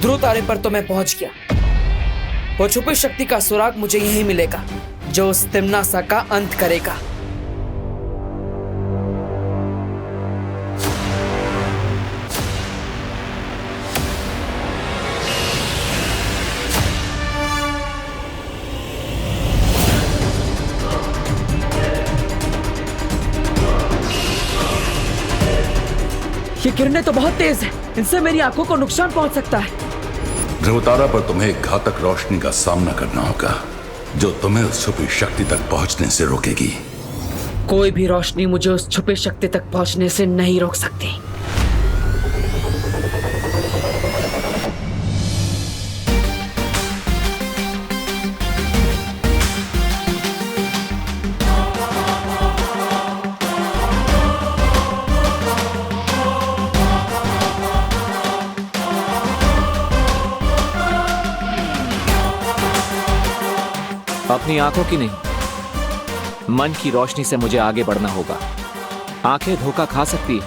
ध्रुव तारे पर तो मैं पहुंच गया। वो छुपी शक्ति का सुराग मुझे यही मिलेगा जो उस तिम्नासा का अंत करेगा। ये किरणें तो बहुत तेज हैं, इनसे मेरी आंखों को नुकसान पहुंच सकता है। ध्रुवतारा पर तुम्हें एक घातक रोशनी का सामना करना होगा जो तुम्हें उस छुपी शक्ति तक पहुंचने से रोकेगी। कोई भी रोशनी मुझे उस छुपी शक्ति तक पहुंचने से नहीं रोक सकती। अपनी आंखों की नहीं, मन की रोशनी से मुझे आगे बढ़ना होगा। आंखें धोखा खा सकती है,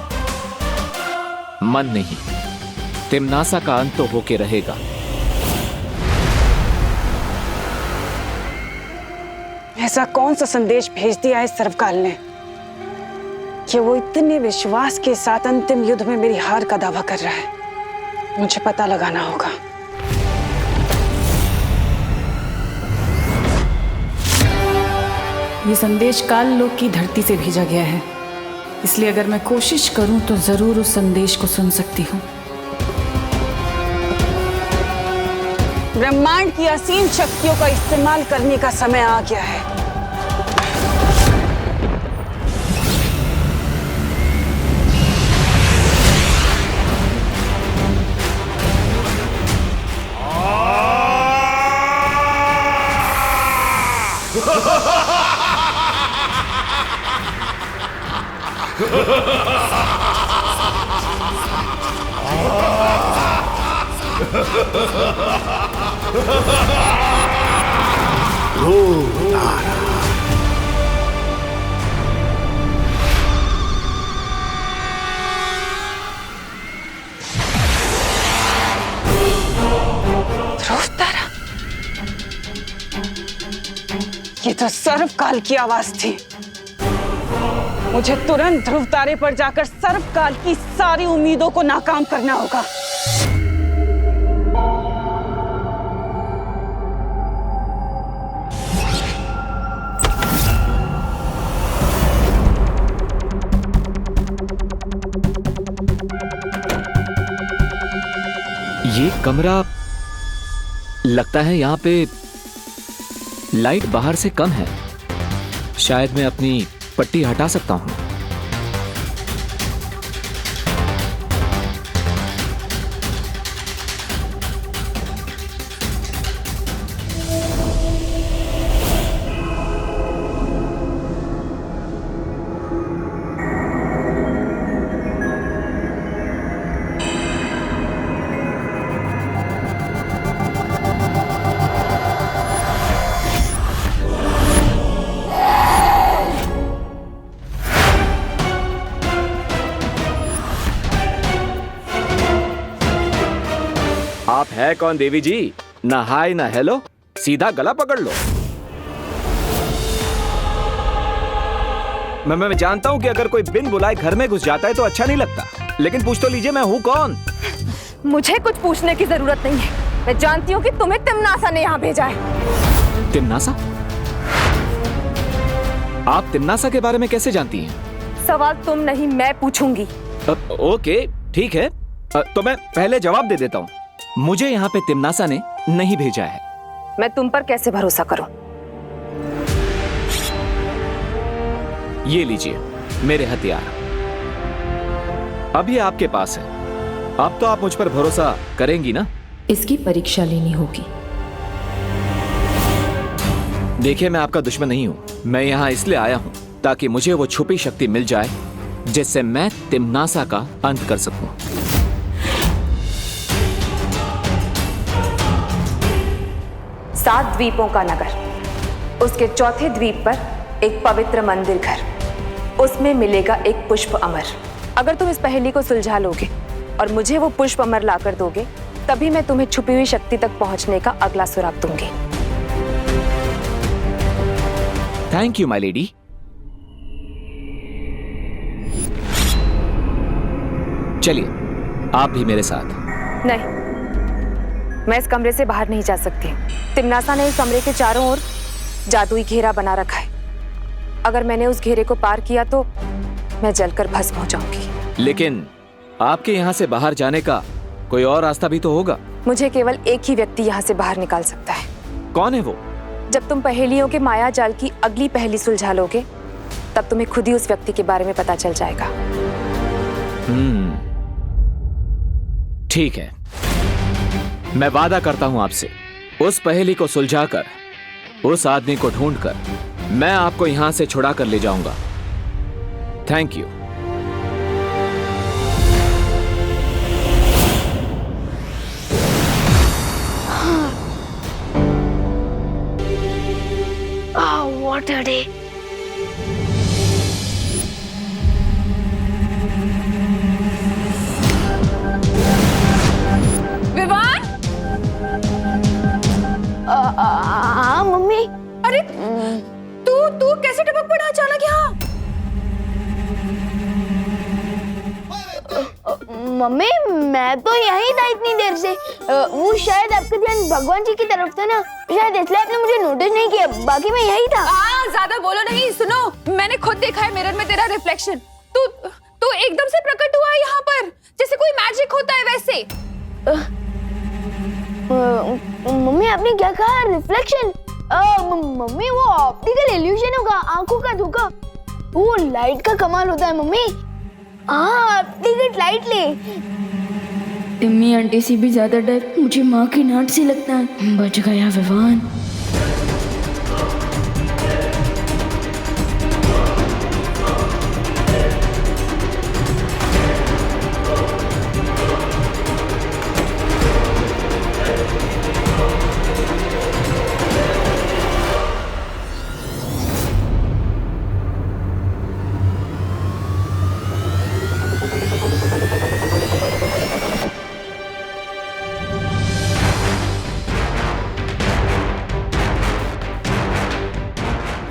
मन नहीं। तिम्नासा का अंत तो होके रहेगा। ऐसा कौन सा संदेश भेज दिया है सर्वकाल ने कि वो इतने विश्वास के साथ अंतिम युद्ध में मेरी हार का दावा कर रहा है? मुझे पता लगाना होगा। ये संदेश काल लोक की धरती से भेजा गया है, इसलिए अगर मैं कोशिश करूं तो जरूर उस संदेश को सुन सकती हूं। ब्रह्मांड की असीम शक्तियों का इस्तेमाल करने का समय आ गया है। ये तो सर्वकाल की आवाज थी। मुझे तुरंत ध्रुव तारे पर जाकर सर्वकाल की सारी उम्मीदों को नाकाम करना होगा। ये कमरा लगता है यहाँ पे लाइट बाहर से कम है। शायद मैं अपनी पट्टी हटा सकता हूं। आप है कौन देवी जी? ना हाय ना हेलो, सीधा गला पकड़ लो। मैं जानता हूं कि अगर कोई बिन बुलाए घर में घुस जाता है तो अच्छा नहीं लगता, लेकिन पूछ तो लीजिए मैं हूं कौन। मुझे कुछ पूछने की जरूरत नहीं है। मैं जानती हूँ कि तुम्हें तिम्नासा ने यहाँ भेजा है। तिम्नासा? आप तिम्नासा के बारे में कैसे जानती हैं? सवाल तुम नहीं मैं पूछूंगी। ओके ठीक है, तो मैं पहले जवाब दे देता हूँ। मुझे यहाँ पे तिम्नासा ने नहीं भेजा है। मैं तुम पर कैसे भरोसा करूं? ये लीजिए मेरे हथियार, अब ये आपके पास है। अब तो आप मुझ पर भरोसा करेंगी ना? इसकी परीक्षा लेनी होगी। देखिए मैं आपका दुश्मन नहीं हूं। मैं यहाँ इसलिए आया हूं ताकि मुझे वो छुपी शक्ति मिल जाए जिससे मैं तिम्नासा का अंत कर सकूं। सात द्वीपों का नगर, उसके चौथे द्वीप पर एक पवित्र मंदिर घर, उसमें मिलेगा एक पुष्प अमर। अगर तुम इस पहेली को सुलझा लोगे और मुझे वो पुष्प अमर लाकर दोगे तभी मैं तुम्हें छुपी हुई शक्ति तक पहुंचने का अगला सुराग दूंगी। Thank you my lady. चलिए आप भी मेरे साथ। नहीं, मैं इस कमरे से बाहर नहीं जा सकती। तिम्नासा ने इस कमरे के चारों ओर जादुई घेरा बना रखा है। अगर मैंने उस घेरे को पार किया तो मैं जलकर भस्म हो जाऊंगी। लेकिन आपके यहाँ से बाहर जाने का कोई और रास्ता भी तो होगा। मुझे केवल एक ही व्यक्ति यहाँ से बाहर निकाल सकता है। कौन है वो? जब तुम पहेलियों के माया जाल की अगली पहेली सुलझा लोगे, तब तुम्हें खुद ही उस व्यक्ति के बारे में पता चल जाएगा। ठीक है, मैं वादा करता हूं आपसे, उस पहेली को सुलझाकर, उस आदमी को ढूंढकर मैं आपको यहां से छुड़ा कर ले जाऊंगा। Thank you. What a day. Vivaan! हाँ मम्मी। अरे तू कैसे टपक पड़ा अचानक यहाँ? मम्मी मैं तो यहीं था इतनी देर से। वो शायद आपका ध्यान भगवान जी की तरफ था ना, शायद इसलिए आपने मुझे नोटिस नहीं किया। बाकी मैं यहीं था। ज्यादा बोलो नहीं। सुनो, मैंने खुद देखा है मिरर में तेरा रिफ्लेक्शन। तू एकदम से प्रकट हुआ है यहाँ पर, जैसे कोई मैजिक होता है वैसे। मम्मी आपने क्या कहा? रिफ्लेक्शन? मम्मी वो ऑप्टिकल इल्यूजन होगा, आंखों का धोखा। वो लाइट का कमाल होता है मम्मी। हाँ, टिकट लाइट ले। टिम्मी आंटी से भी ज्यादा डर मुझे माँ की डांट से लगता है। बच गया विवान।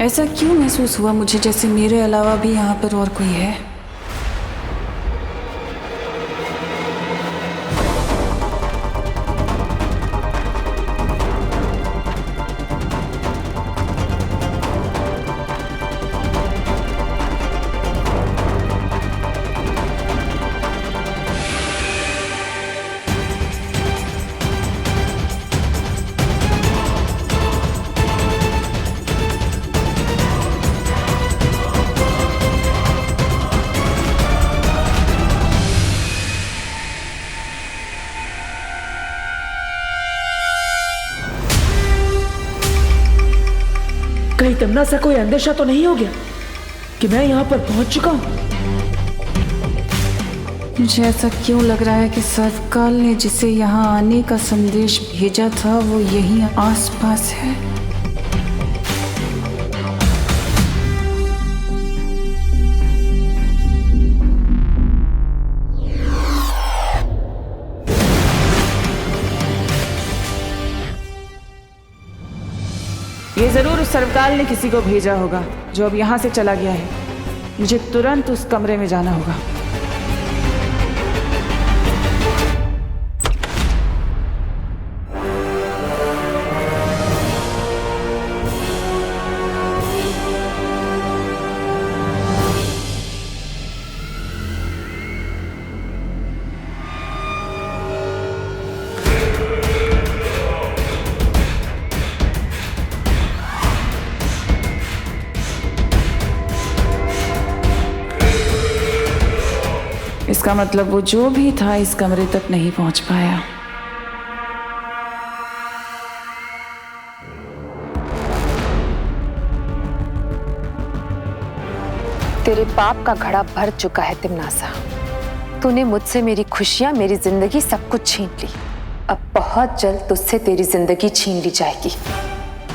ऐसा क्यों महसूस हुआ मुझे जैसे मेरे अलावा भी यहाँ पर और कोई है? कहीं तिम्नासा कोई अंदेशा तो नहीं हो गया कि मैं यहाँ पर पहुंच चुका हूँ? मुझे ऐसा क्यों लग रहा है कि सर्वकाल ने जिसे यहाँ आने का संदेश भेजा था वो यहीं आसपास है। ये जरूर उस सर्वकाल ने किसी को भेजा होगा जो अब यहाँ से चला गया है। मुझे तुरंत उस कमरे में जाना होगा। इसका मतलब वो जो भी था इस कमरे तक नहीं पहुंच पाया। तेरे पाप का घड़ा भर चुका है तिम्नासा। तूने मुझसे मेरी खुशियां, मेरी जिंदगी सब कुछ छीन ली। अब बहुत जल्द तुझसे तेरी जिंदगी छीन ली जाएगी।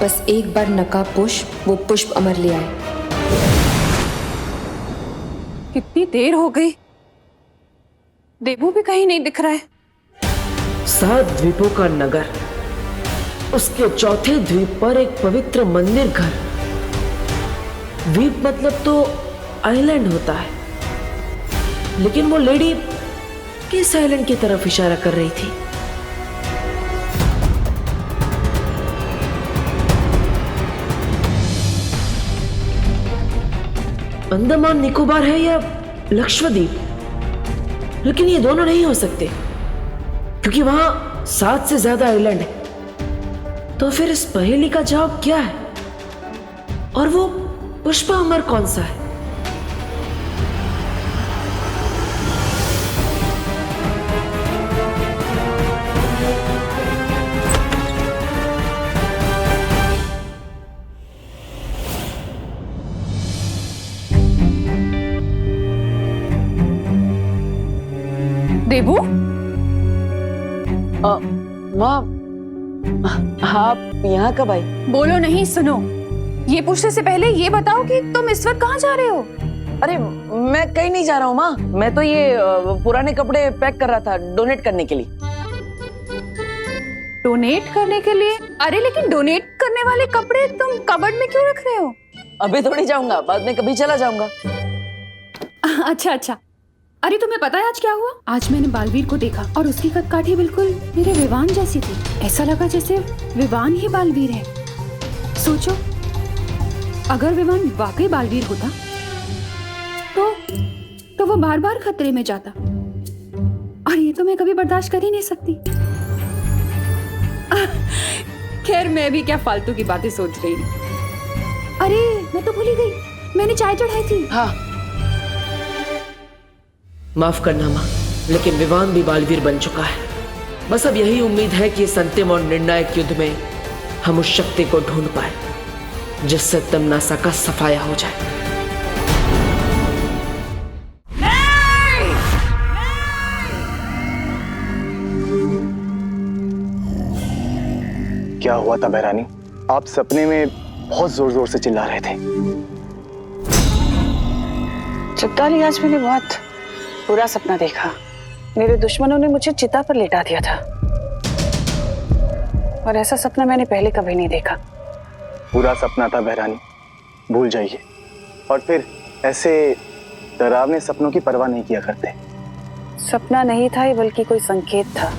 बस एक बार नकाब पुष्प, वो पुष्प अमर ले आए। कितनी देर हो गई, देवू भी कहीं नहीं दिख रहा है। 7 द्वीपों का नगर, उसके चौथे द्वीप पर एक पवित्र मंदिर घर। द्वीप मतलब तो आइलैंड होता है, लेकिन वो लेडी किस आइलैंड की तरफ इशारा कर रही थी? अंडमान निकोबार है या लक्षद्वीप, लेकिन ये दोनों नहीं हो सकते क्योंकि वहां 7 से ज्यादा आइलैंड है। तो फिर इस पहेली का जवाब क्या है? और वो पुष्पा अमर कौन सा है? देबू, माँ, आप यहाँ कब आई? बोलो नहीं, सुनो। ये पूछने से पहले ये बताओ कि तुम इस वक्त कहाँ जा रहे हो? अरे मैं कहीं नहीं जा रहा हूँ माँ, मैं तो ये पुराने कपड़े पैक कर रहा था डोनेट करने के लिए। डोनेट करने के लिए? अरे लेकिन डोनेट करने वाले कपड़े तुम कबर्ड में क्यों रख रहे हो? अभी थोड़ी जाऊंगा, बाद में कभी चला जाऊंगा। अच्छा अच्छा। अरे तुम्हें पता है आज क्या हुआ? आज मैंने बालवीर को देखा और उसकी कदकाठी बिल्कुल मेरे विवान जैसी थी। ऐसा लगा जैसे विवान ही बालवीर है। सोचो, अगर विवान वाकई बालवीर होता तो वो बार बार खतरे में जाता, और ये तो मैं कभी बर्दाश्त कर ही नहीं सकती। खैर, मैं भी क्या फालतू की बातें सोच रही हूँ। अरे मैं तो भूल ही गई, मैंने चाय चढ़ाई थी। हाँ, माफ करना माँ, लेकिन विवान भी बालवीर बन चुका है। बस अब यही उम्मीद है कि इस अंतिम और निर्णायक युद्ध में हम उस शक्ति को ढूंढ पाए जिससे तमनासा का सफाया हो जाए। क्या हुआ था बहरानी? आप सपने में बहुत जोर जोर से चिल्ला रहे थे। चित्ताली, आज मैंने बहुत बुरा सपना देखा। मेरे दुश्मनों ने मुझे चिता पर लेटा दिया था, और ऐसा सपना मैंने पहले कभी नहीं देखा। बुरा सपना था बहरानी, भूल जाइए। और फिर ऐसे डरावने सपनों की परवाह नहीं किया करते। सपना नहीं था ये, बल्कि कोई संकेत था।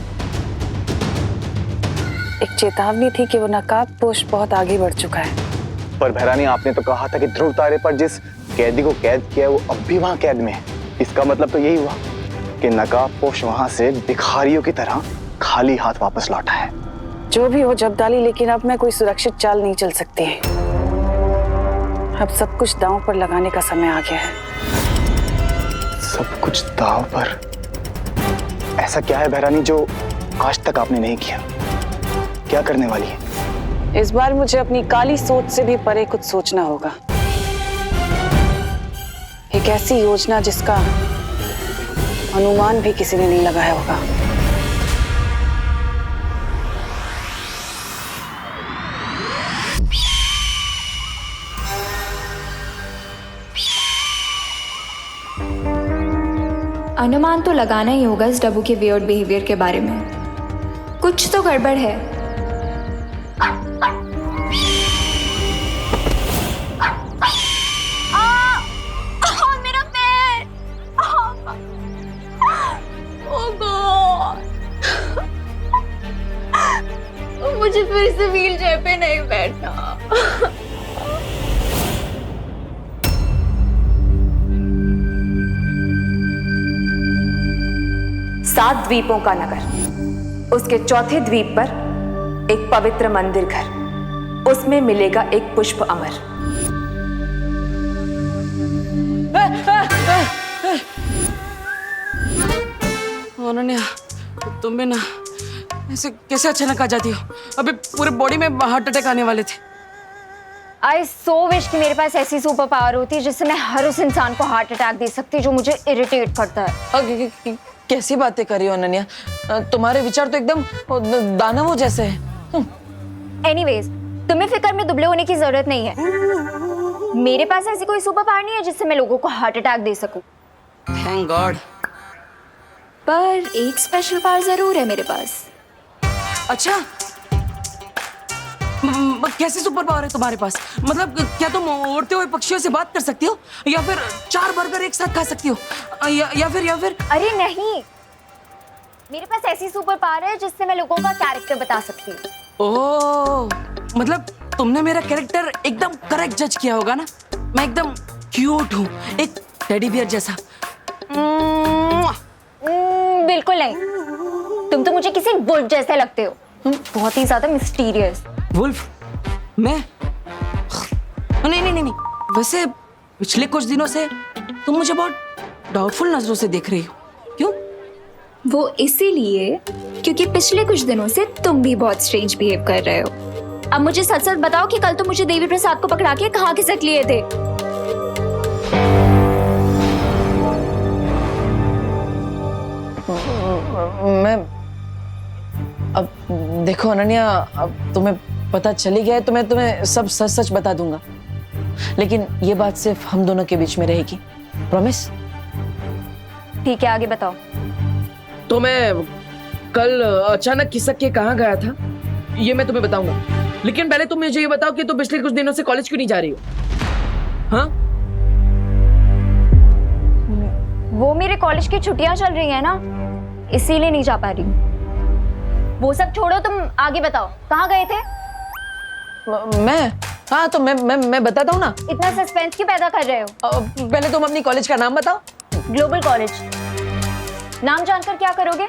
एक चेतावनी थी कि वो नकाबपोश बहुत आगे बढ़ चुका है। पर बहरानी, आपने तो कहा था कि ध्रुव तारे पर जिस कैदी को कैद किया है वो अब भी वहां कैद में है। इसका मतलब तो यही हुआ कि नकाबपोश वहां से भिखारियों की तरह खाली हाथ वापस लौटा है। जो भी हो जब्दाली, लेकिन अब मैं कोई सुरक्षित चाल नहीं चल सकती। अब सब कुछ दांव पर लगाने का समय आ गया है। सब कुछ दांव पर? ऐसा क्या है बहरानी जो आज तक आपने नहीं किया? क्या करने वाली है? इस बार मुझे अपनी काली सोच से भी परे कुछ सोचना होगा। एक ऐसी योजना जिसका अनुमान भी किसी ने नहीं लगाया होगा। अनुमान तो लगाना ही होगा इस डब्बू के वियर्ड बिहेवियर के बारे में। कुछ तो गड़बड़ है। मेरा पैर! ओह गॉड! मुझे फिर से व्हील चेयर पे नहीं बैठना। सात द्वीपों का नगर, उसके चौथे द्वीप पर एक पवित्र मंदिर घर, उसमें मिलेगा एक पुष्प अमर। अनन्या, तुम भी ना ऐसे कैसे अचानक आ जाती हो? अभी पूरे बॉडी में हार्ट अटैक आने वाले थे। आई सो विश कि मेरे पास ऐसी सुपर पावर होती जिससे मैं हर उस इंसान को हार्ट अटैक दे सकती जो मुझे इरिटेट करता है। कैसी बातें कर रही हो अनन्या? तुम्हारे विचार तो एकदम दानवों जैसे हैं। एनीवेज, तुम्हें फिक्र में दुबले होने की जरूरत नहीं है। मेरे पास ऐसी कोई सुपर पावर नहीं है जिससे मैं लोगों को हार्ट अटैक दे सकूं। Thank God. पर एक स्पेशल पावर जरूर है मेरे पास। अच्छा, कैसे सुपर पावर है तुम्हारे पास? मतलब क्या तुम उड़ते हुए पक्षियों से बात कर सकती हो, या फिर 4 बर्गर एक साथ खा सकती हो, या फिर अरे नहीं, मेरे पास ऐसी सुपर पावर है जिससे मैं लोगों का कैरेक्टर बता सकती हूँ। ओह, मतलब तुमने मेरा कैरेक्टर एकदम करेक्ट जज किया होगा ना। मैं एकदम क्यूट हूँ, एक टेडी बियर जैसा। बिल्कुल नहीं, तुम तो मुझे किसी वुल्फ जैसे लगते हो, बहुत ही ज्यादा मिस्टीरियस। वुल्फ? मैं? नहीं, वैसे पिछले कुछ दिनों से तुम मुझे बहुत डाउटफुल नजरों से देख रही हो, क्यों? वो इसीलिए क्योंकि पिछले कुछ दिनों से तुम भी बहुत स्ट्रेंज बिहेव कर रहे हो। अब मुझे सच सच बताओ कि कल तुम मुझे देवी प्रसाद को पकड़ा के कहाँ खिसक लिए थे? मैं अब देखो अनन्या, अब तुम्हें पता चली गया है तो मैं तुम्हें सब सच सच बता दूंगा, लेकिन ये बात सिर्फ हम दोनों के बीच में रहेगी, प्रॉमिस? ठीक है, आगे बताओ। तो मैं कल अचानक खिसक के कहाँ गया था ये मैं तुम्हें बताऊंगा, लेकिन पहले तुम मुझे ये बताओ कि तुम पिछले कुछ दिनों से कॉलेज क्यों नहीं जा रही हो? हाँ? वो मेरे कॉलेज की छुट्टियां चल रही है ना, इसीलिए नहीं जा पा रही हूँ। वो सब छोड़ो, तुम आगे बताओ, कहाँ गए थे? मैं? हाँ तो मैं बताता हूँ ना। इतना सस्पेंस क्यों पैदा कर रहे हो? पहले तुम अपनी कॉलेज का नाम बताओ। Global college. नाम जानकर क्या करोगे?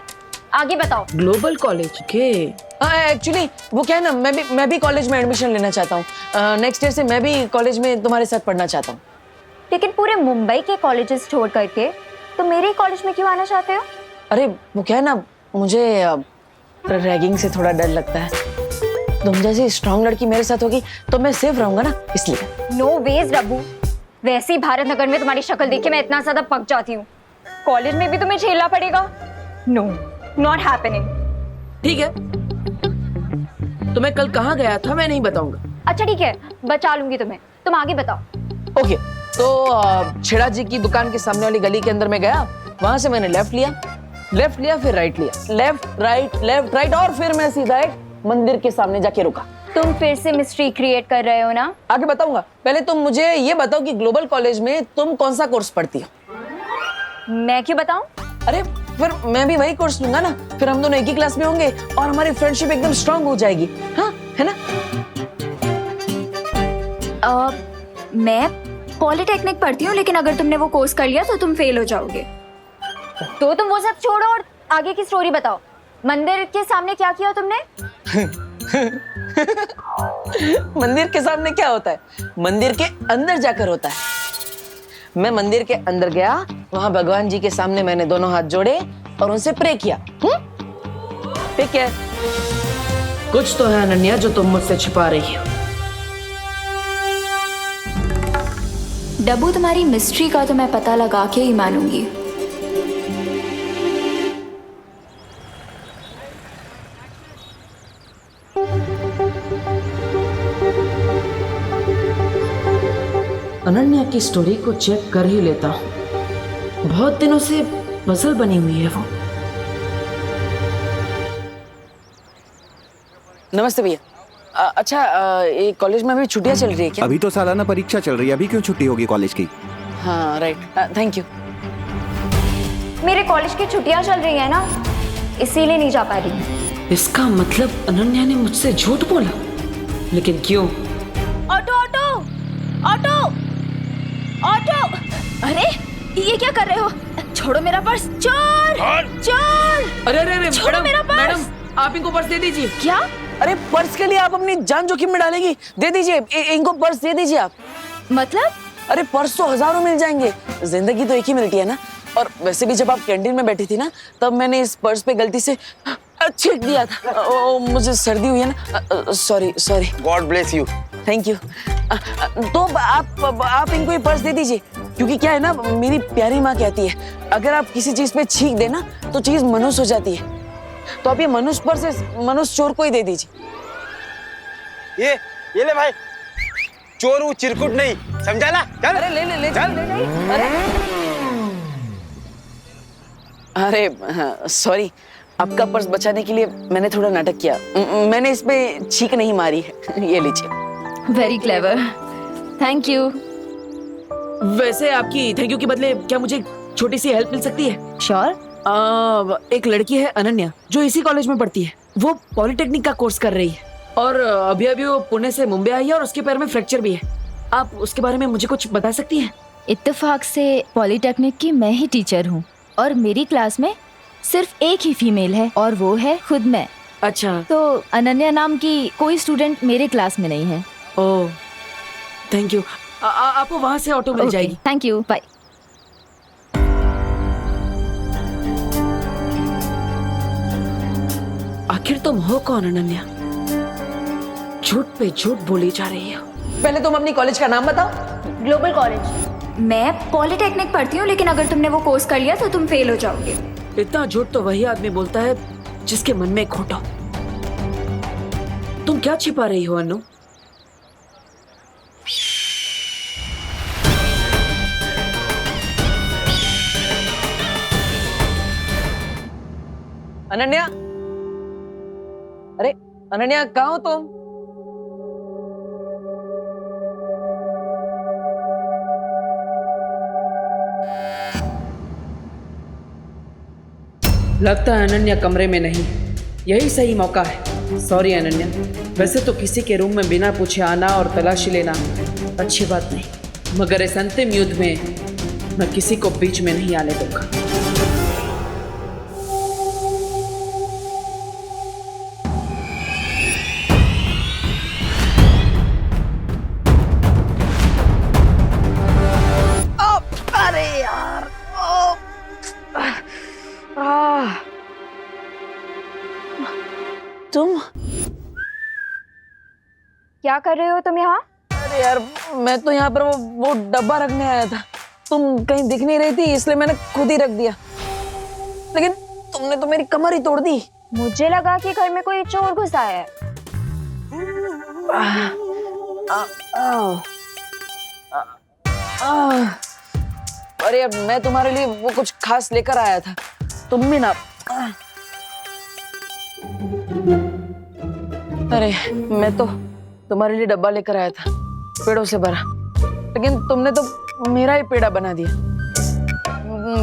आगे बताओ। ग्लोबल कॉलेज के? एक्चुअली वो क्या है ना, मैं भी कॉलेज में एडमिशन लेना चाहता हूँ। नेक्स्ट ईयर से मैं भी कॉलेज में तुम्हारे साथ पढ़ना चाहता हूँ। लेकिन पूरे मुंबई के कॉलेजेस छोड़ करके तो मेरे कॉलेज में क्यों आना चाहते हो? अरे वो क्या है ना, मुझे रैगिंग से थोड़ा डर लगता है। तुम जैसी स्ट्रांग लड़की मेरे साथ होगी तो मैं सेफ रहूंगा ना, इसलिए। नो वेज रब्बू, वैसे ही भारत नगर में तुम्हारी शक्ल देख के मैं इतना ज्यादा पक जाती हूँ, कॉलेज में भी तुम्हें झेलना पड़ेगा। No, not happening. ठीक है, तो मैं कल कहाँ गया था मैं नहीं बताऊंगा। अच्छा ठीक है, बचा लूंगी तुम्हें, तुम आगे बताओ। ओके, तो छेड़ा जी की दुकान के सामने वाली गली के अंदर में गया, वहां से मैंने लेफ्ट लिया फिर राइट लिया, लेफ्ट राइट और फिर मैं सीधा एक मंदिर के सामने जाके रुका। तुम फिर से मिस्ट्री क्रिएट कर रहे हो ना? आगे बताऊंगा, पहले तुम मुझे ये बताओ कि ग्लोबल कॉलेज में तुम कौन सा कोर्स पढ़ती हो? मैं क्यों बताऊं? अरे फिर मैं भी वही कोर्स लूंगा ना, फिर हम दोनों एक ही क्लास में होंगे और हमारी फ्रेंडशिप एकदम स्ट्रांग हो जाएगी। हाँ, है ना? मैं पॉलिटेक्निक पढ़ती हूँ, लेकिन अगर तुमने वो कोर्स कर लिया तो तुम फेल हो जाओगे। तो तुम वो सब छोड़ो और आगे की स्टोरी बताओ। मंदिर के सामने क्या किया तुमने? मंदिर के सामने क्या होता है? मंदिर के अंदर जाकर होता है। मैं मंदिर के अंदर गया, वहां भगवान जी के सामने मैंने दोनों हाथ जोड़े और उनसे प्रे किया। ठीक है, कुछ तो है अनन्या जो तुम मुझसे छिपा रही हो। डब्बू, तुम्हारी मिस्ट्री का तो मैं पता लगा के ही मानूंगी। अनन्या की स्टोरी को चेक कर ही लेता हूँ, बहुत दिनों से पजल बनी हुई है वो। नमस्ते भैया। अच्छा, ये कॉलेज में अभी छुट्टियां चल रही है क्या? अभी तो सालाना परीक्षा चल रही है, अभी क्यों छुट्टी होगी कॉलेज की? हाँ राइट, थैंक यू। मेरे कॉलेज की छुट्टियां चल रही है ना, इसीलिए नहीं जा पा रही। इसका मतलब अनन्या ने मुझसे झूठ बोला, लेकिन क्यों? Auto auto auto auto! अरे ये क्या कर रहे हो? छोड़ो मेरा पर्स! चोर! चोर! अरे अरे अरे छोड़ो मेरा पर्स! मैडम आप इनको पर्स दे दीजिए। क्या? अरे पर्स के लिए आप अपनी जान जोखिम में डालेंगी? दे दीजिए, इनको पर्स दे दीजिए आप। मतलब? अरे पर्स तो हजारों मिल जाएंगे, जिंदगी तो एक ही मिलती है ना। और वैसे भी जब आप कैंटीन में बैठी थी ना, तब मैंने इस पर्स पे गलती से छींक दिया था। मुझे सर्दी हुई है ना, sorry. God bless you. Thank you. तो आप इनको ये पर्स दे दीजिए, क्योंकि क्या है ना, मेरी प्यारी माँ कहती है अगर आप किसी चीज पे छींक देना तो चीज मनुष्य हो जाती है। तो आप ये मनुष्य पर्स मनुष्य चोर को ही दे दीजिए। ये ले भाई, चोर वो चिरकुट नहीं, समझा ना? चल। अरे ले चल। अरे सॉरी, आपका पर्स बचाने के लिए मैंने थोड़ा नाटक किया। मैंने इस पे छींक नहीं मारी है। ये लीजिए। Very clever, thank you. वैसे आपकी थैंक यू के बदले क्या मुझे छोटी सी हेल्प मिल सकती है? श्योर। एक लड़की है अनन्या जो इसी कॉलेज में पढ़ती है। वो पॉलिटेक्निक का कोर्स कर रही है और अभी अभी वो पुणे से मुंबई आई है और उसके पैर में फ्रैक्चर भी है। आप उसके बारे में मुझे कुछ बता सकती हैं? इत्तेफाक से पॉलिटेक्निक की मैं ही टीचर हूँ और मेरी क्लास में सिर्फ एक ही फीमेल है और वो है खुद मैं। अच्छा। तो अनन्या नाम की कोई स्टूडेंट मेरे क्लास में नहीं है। Oh, thank you. आपको वहाँ से ऑटो मिल जाएगी। Thank you, bye. आखिर तुम हो कौन अनन्या? झूठ पे झूठ बोली जा रही है। पहले तुम अपनी कॉलेज का नाम बताओ। Global college. मैं पॉलिटेक्निक पढ़ती हूँ, लेकिन अगर तुमने वो कोर्स कर लिया तो तुम फेल हो जाओगे। इतना झूठ तो वही आदमी बोलता है जिसके मन में खोट हो। तुम क्या छिपा रही हो अनु? अनन्या, अरे अनन्या, कहाँ हो तुम? लगता है अनन्या कमरे में नहीं। यही सही मौका है। सॉरी अनन्या, वैसे तो किसी के रूम में बिना पूछे आना और तलाशी लेना अच्छी बात नहीं, मगर इस अंतिम युद्ध में मैं किसी को बीच में नहीं आने दूंगा। अरे यार, तुम क्या कर रहे हो तुम यहाँ? अरे यार, मैं तो यहाँ पर वो डब्बा रखने आया था। तुम कहीं दिख नहीं रही थी इसलिए मैंने खुद ही रख दिया, लेकिन तुमने तो मेरी कमर ही तोड़ दी। मुझे लगा कि घर में कोई चोर घुसा है। अरे यार, मैं तुम्हारे लिए वो कुछ खास लेकर आया था। तुम भी ना। अरे मैं तो तुम्हारे लिए डब्बा लेकर आया था, पेड़ों से भरा, लेकिन तुमने तो मेरा ही पेड़ा बना दिया।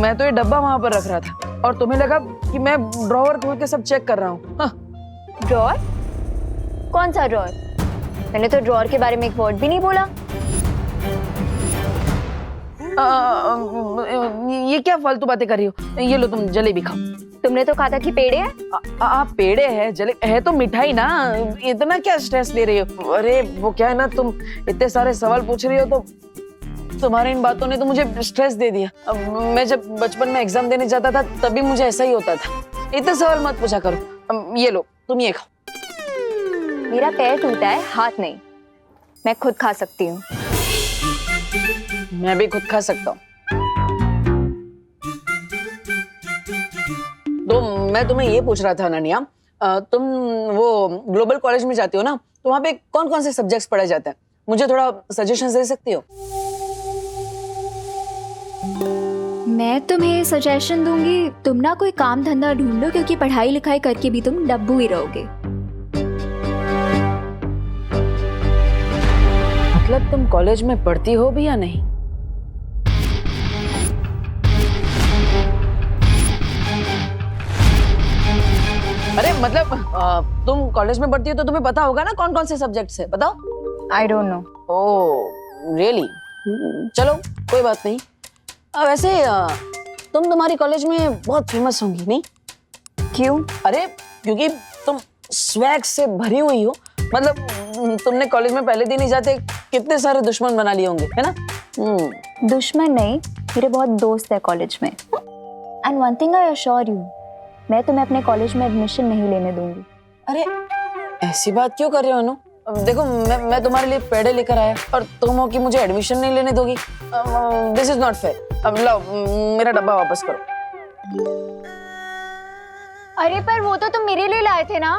मैं तो ये डब्बा वहां पर रख रहा था और तुम्हें लगा कि मैं ड्रॉवर खोल के सब चेक कर रहा हूँ। हाँ। ड्रॉवर? कौन सा ड्रॉवर? मैंने तो ड्रॉवर के बारे में एक वर्ड भी नहीं बोला। ये क्या फालतू बातें कर रही हो? ये लो, तुम जलेबी खाओ। तुमने तो कहा था कि पेड़े है। पेड़े है, जलेबी है तो मिठाई ना। इतना क्या स्ट्रेस ले रही हो? अरे वो क्या है ना, तुम इतने सारे सवाल पूछ रही हो तो तुम्हारी इन बातों ने तो मुझे स्ट्रेस दे दिया। अब मैं जब बचपन में एग्जाम देने जाता था तभी मुझे ऐसा ही होता था। इतने सवाल मत पूछा करो। ये लो, तुम ये खाओ। मेरा पैर टूटा है, हाथ नहीं। मैं खुद खा सकती हूँ। मैं भी खुद खा सकता हूँ। तो मैं तुम्हें ये पूछ रहा था अनन्या, तुम वो ग्लोबल कॉलेज में जाती हो ना, तो वहाँ पे कौन कौन से सब्जेक्ट्स पढ़ाए जाते हैं? मुझे थोड़ा सजेशन दे सकती हो? मैं तुम्हें सजेशन दूंगी, तुम ना कोई काम धंधा ढूंढ लो, क्योंकि पढ़ाई लिखाई करके भी तुम डब्बू ही रहोगे। मतलब तुम कॉलेज में पढ़ती हो भी या नहीं? अरे मतलब तुम कॉलेज में पढ़ती हो तो तुम्हें पता होगा ना कौन कौन से सब्जेक्ट्स है, बताओ। I don't know. Oh really? चलो कोई बात नहीं। वैसे तुम्हारी कॉलेज में बहुत फेमस होंगी नहीं? क्यों? अरे क्योंकि तुम स्वैग से भरी हुई हो। मतलब तुमने कॉलेज में पहले दिन ही जाते कितने सारे दुश्मन बना लिए होंगे, है ना? दुश्मन नहीं, मेरे बहुत दोस्त है कॉलेज में। And one thing I assure you, मैं तुम्हें अपने कॉलेज में एडमिशन नहीं लेने दूंगी। अरे ऐसी बात क्यों कर रहे हो अनु? देखो मैं तुम्हारे लिए पेड़े लेकर आया और तुम हो कि मुझे एडमिशन नहीं लेने दोगी। This is not fair. अब लाओ मेरा डब्बा वापस करो। अरे पर वो तो तुम मेरे लिए लाए थे ना।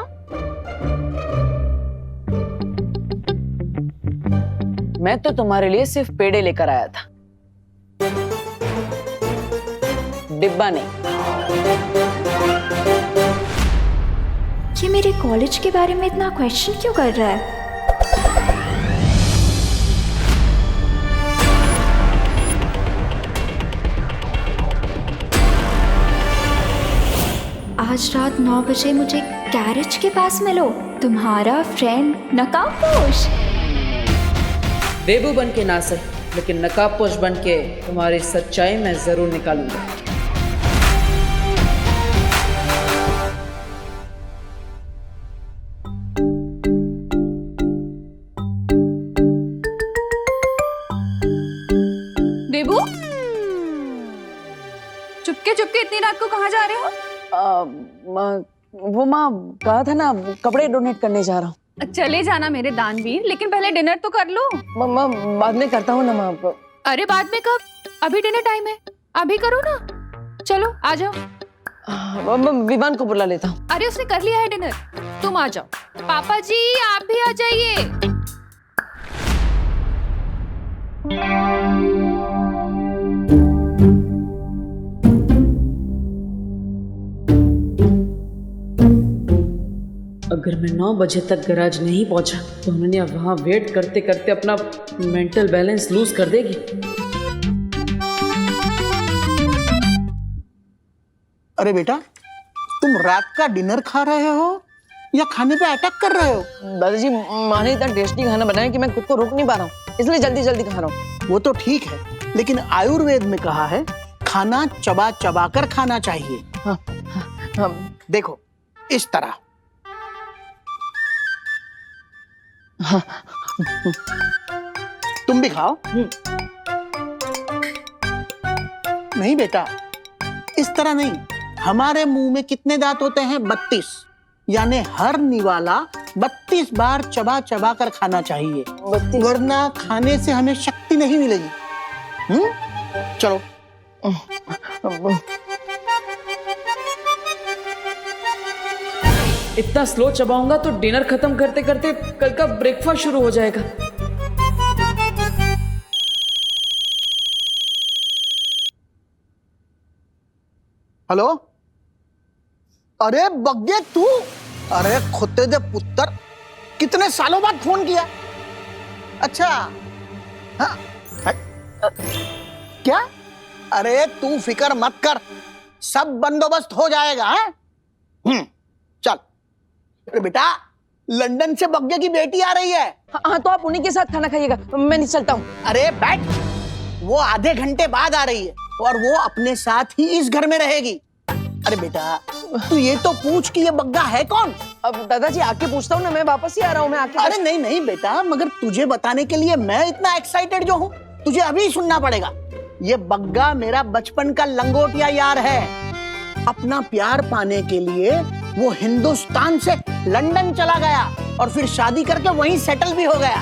मैं तो तुम्हारे लिए सिर्फ पेड़े लेकर आया था, डिब्बा नहीं। ये मेरे कॉलेज के बारे में इतना क्वेश्चन क्यों कर रहा है? आज रात 9 बजे मुझे गैरेज के पास मिलो, तुम्हारा फ्रेंड नकाबपोश। बेबू बन के ना सही, लेकिन नकाबपोश बन के तुम्हारी सच्चाई मैं जरूर निकालूंगा। बेबू, चुपके चुपके इतनी रात को कहाँ जा रहे हो? वो माँ कहा था ना, कपड़े डोनेट करने जा रहा हूँ। चले जाना मेरे दानवीर, लेकिन पहले डिनर तो कर लो। माँ बाद में करता हूँ ना माँ। अरे बाद में कब? अभी डिनर टाइम है, अभी करो ना। चलो आ जाओ। विवान को बुला लेता हूँ। अरे उसने कर लिया है डिनर, तुम आ जाओ। पापा जी आप भी आ जाइए। अगर मैं 9 बजे तक गैराज नहीं पहुंचा तो उन्होंने वहां वेट करते करते अपना मेंटल बैलेंस लूज कर देगी। अरे बेटा, तुम रात का डिनर खा रहे हो या खाने पे अटैक कर रहे हो? दादाजी माँ ने इतना टेस्टी खाना बनाया कि मैं खुद को रोक नहीं पा रहा हूँ, इसलिए जल्दी जल्दी खा रहा हूँ। वो तो ठीक है, लेकिन आयुर्वेद में कहा है खाना चबा चबा कर खाना चाहिए। हाँ। देखो इस तरह। हाँ। तुम भी खाओ। नहीं बेटा, इस तरह नहीं। हमारे मुंह में कितने दांत होते हैं? 32। यानी हर निवाला 32 बार चबा चबा कर खाना चाहिए, वरना खाने से हमें शक्ति नहीं मिलेगी। चलो। इतना स्लो चबाऊंगा तो डिनर खत्म करते करते कल का ब्रेकफास्ट शुरू हो जाएगा। हेलो, अरे बग्गे तू, अरे खुदे दे पुत्र, कितने सालों बाद फोन किया? अच्छा, हाँ, क्या? अरे तू फिक्र मत कर, सब बंदोबस्त हो जाएगा। चल। अरे बेटा, लंदन से बग्गे की बेटी आ रही है। हाँ तो आप उन्हीं के साथ खाना खाइएगा, मैं नहीं चलता हूँ। अरे बैठ, वो आधे घंटे बाद आ रही है और वो अपने साथ ही इस घर में रहेगी। अरे बेटा, तू ये तो पूछ कि ये बग्गा है कौन? अब दादाजी आके पूछता हूँ ना, मैं वापस ही आ रहा हूँ। मैं आके। अरे नहीं नहीं बेटा, मगर तुझे बताने के लिए मैं इतना एक्साइटेड जो हूँ, तुझे अभी सुनना पड़ेगा। ये बग्गा मेरा बचपन का लंगोटिया यार है। अपना प्यार पाने के लिए वो हिंदुस्तान से लंदन चला गया और फिर शादी करके वहीं सेटल भी हो गया।